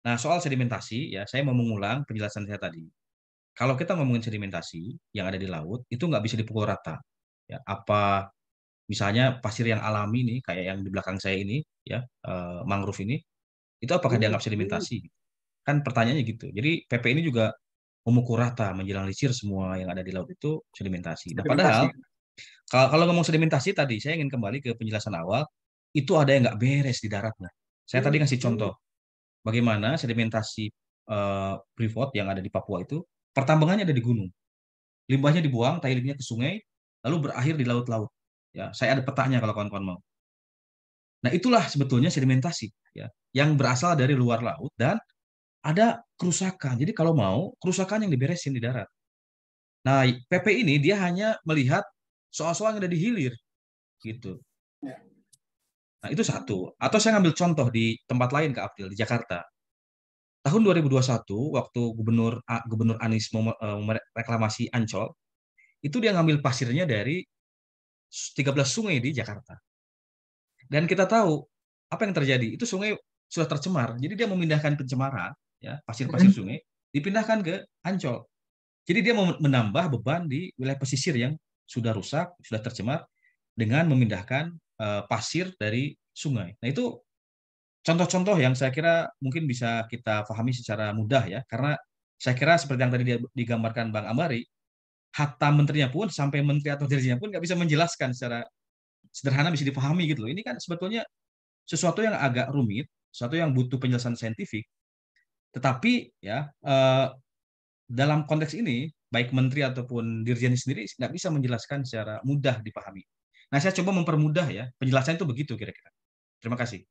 Nah, soal sedimentasi ya, saya mau mengulang penjelasan saya tadi. Kalau kita ngomongin sedimentasi yang ada di laut, itu nggak bisa dipukul rata. Ya, apa misalnya pasir yang alami nih, kayak yang di belakang saya ini, ya, mangrove ini, Itu apakah dianggap sedimentasi? Kan pertanyaannya gitu. Jadi PP ini juga memukul rata, menjelasir semua yang ada di laut itu sedimentasi. Nah, padahal kalau ngomong sedimentasi tadi, saya ingin kembali ke penjelasan awal, itu ada yang nggak beres di daratnya. Saya tadi ngasih contoh bagaimana sedimentasi Freeport yang ada di Papua itu, pertambangannya ada di gunung, limbahnya dibuang, tailingnya ke sungai, lalu berakhir di laut-laut. Ya, saya ada petanya kalau kawan-kawan mau. Nah, itulah sebetulnya sedimentasi, ya, yang berasal dari luar laut dan ada kerusakan. Jadi kalau mau, kerusakan yang diberesin di darat. Nah, PP ini dia hanya melihat soal-soal yang ada di hilir, gitu. Nah, itu satu. Atau saya ngambil contoh di tempat lain, Kak Abdil, di Jakarta. Tahun 2021, waktu Gubernur Anies reklamasi Ancol, itu dia ngambil pasirnya dari 13 sungai di Jakarta. Dan kita tahu apa yang terjadi. Itu sungai sudah tercemar. Jadi dia memindahkan pencemaran, ya, pasir-pasir sungai, dipindahkan ke Ancol. Jadi dia mau menambah beban di wilayah pesisir yang sudah rusak, sudah tercemar, dengan memindahkan pasir dari sungai. Nah, itu contoh-contoh yang saya kira mungkin bisa kita pahami secara mudah ya, karena saya kira seperti yang tadi digambarkan Bang Ambari, hatta menterinya pun sampai menteri atau dirinya pun nggak bisa menjelaskan secara sederhana bisa dipahami gitu loh. Ini kan sebetulnya sesuatu yang agak rumit, sesuatu yang butuh penjelasan saintifik. Tetapi ya dalam konteks ini baik menteri ataupun dirjen sendiri nggak bisa menjelaskan secara mudah dipahami. Nah, saya coba mempermudah ya penjelasan itu begitu kira-kira. Terima kasih.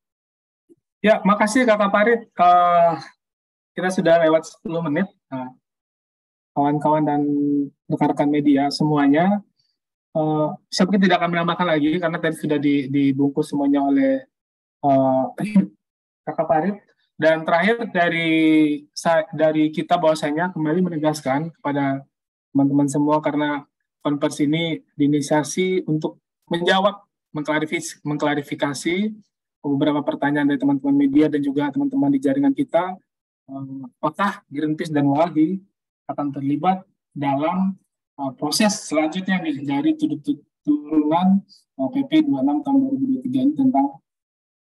Ya, makasih Kakak Farid. Kita sudah lewat 10 menit. Kawan-kawan dan rekan-rekan media semuanya, saya mungkin tidak akan menambahkan lagi karena tadi sudah dibungkus semuanya oleh Kakak Farid. Dan terakhir dari kita bahwasanya kembali menegaskan kepada teman-teman semua, karena konversi ini diinisiasi untuk menjawab, mengklarifikasi beberapa pertanyaan dari teman-teman media dan juga teman-teman di jaringan kita, apakah Greenpeace dan WALHI akan terlibat dalam proses selanjutnya dari turunan PP 26 tahun 2023 ini tentang,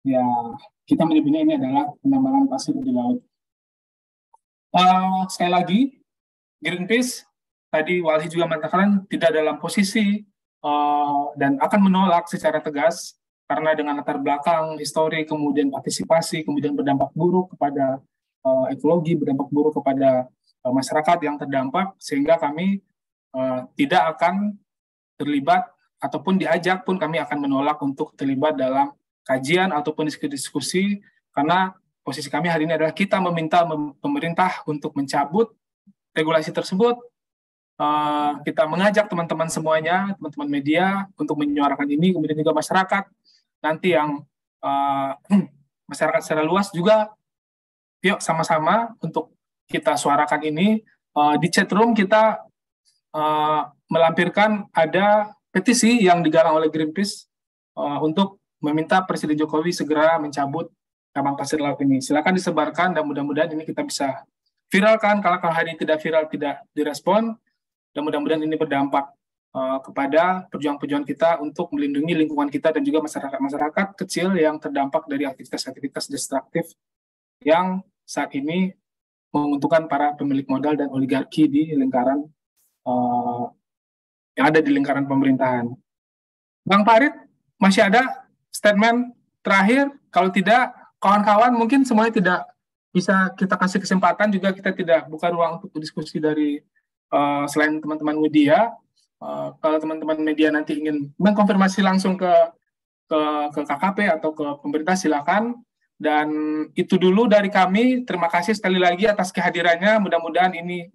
ya, kita menyebutnya ini adalah penambangan pasir di laut. Sekali lagi, Greenpeace tadi WALHI juga mengatakan tidak dalam posisi dan akan menolak secara tegas karena dengan latar belakang histori, kemudian partisipasi, kemudian berdampak buruk kepada ekologi, berdampak buruk kepada masyarakat yang terdampak, sehingga kami tidak akan terlibat ataupun diajak pun kami akan menolak untuk terlibat dalam kajian ataupun diskusi, karena posisi kami hari ini adalah kita meminta pemerintah untuk mencabut regulasi tersebut. Kita mengajak teman-teman semuanya, teman-teman media untuk menyuarakan ini, kemudian juga masyarakat nanti yang masyarakat secara luas juga, yuk sama-sama untuk kita suarakan ini. Di chatroom kita melampirkan ada petisi yang digalang oleh Greenpeace untuk meminta Presiden Jokowi segera mencabut tambang pasir laut ini. Silakan disebarkan dan mudah-mudahan ini kita bisa viralkan. Kalau hari ini tidak viral, tidak direspon, dan mudah-mudahan ini berdampak kepada perjuangan-perjuangan kita untuk melindungi lingkungan kita dan juga masyarakat kecil yang terdampak dari aktivitas-aktivitas destruktif yang saat ini menguntungkan para pemilik modal dan oligarki di lingkaran yang ada di lingkaran pemerintahan. Bang Farid, masih ada statement terakhir? Kalau tidak, kawan-kawan mungkin semuanya tidak bisa kita kasih kesempatan, juga kita tidak buka ruang untuk diskusi dari selain teman-teman media. Kalau teman-teman media nanti ingin mengkonfirmasi langsung ke KKP atau ke pemerintah, silakan. Dan itu dulu dari kami. Terima kasih sekali lagi atas kehadirannya. Mudah-mudahan ini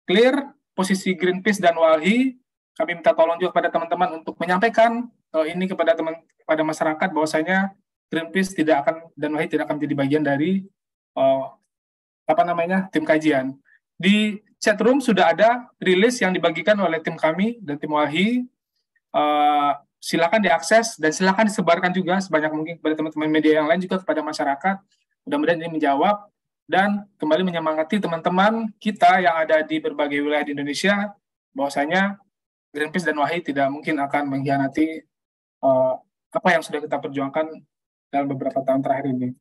clear posisi Greenpeace dan WALHI. Kami minta tolong juga kepada teman-teman untuk menyampaikan ini kepada masyarakat bahwasanya Greenpeace tidak akan dan WALHI tidak akan menjadi bagian dari tim kajian. Di chatroom sudah ada rilis yang dibagikan oleh tim kami dan tim WALHI. Silakan diakses dan silakan disebarkan juga sebanyak mungkin kepada teman-teman media yang lain, juga kepada masyarakat. Mudah-mudahan ini menjawab dan kembali menyemangati teman-teman kita yang ada di berbagai wilayah di Indonesia bahwasanya Greenpeace dan WALHI tidak mungkin akan mengkhianati apa yang sudah kita perjuangkan dalam beberapa tahun terakhir ini.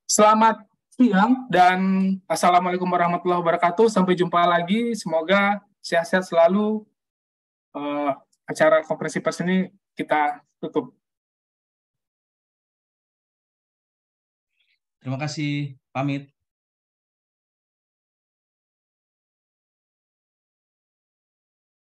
Selamat siang dan Assalamualaikum warahmatullahi wabarakatuh. Sampai jumpa lagi. Semoga sehat-sehat selalu. Acara konferensi pers ini kita tutup. Terima kasih. Pamit.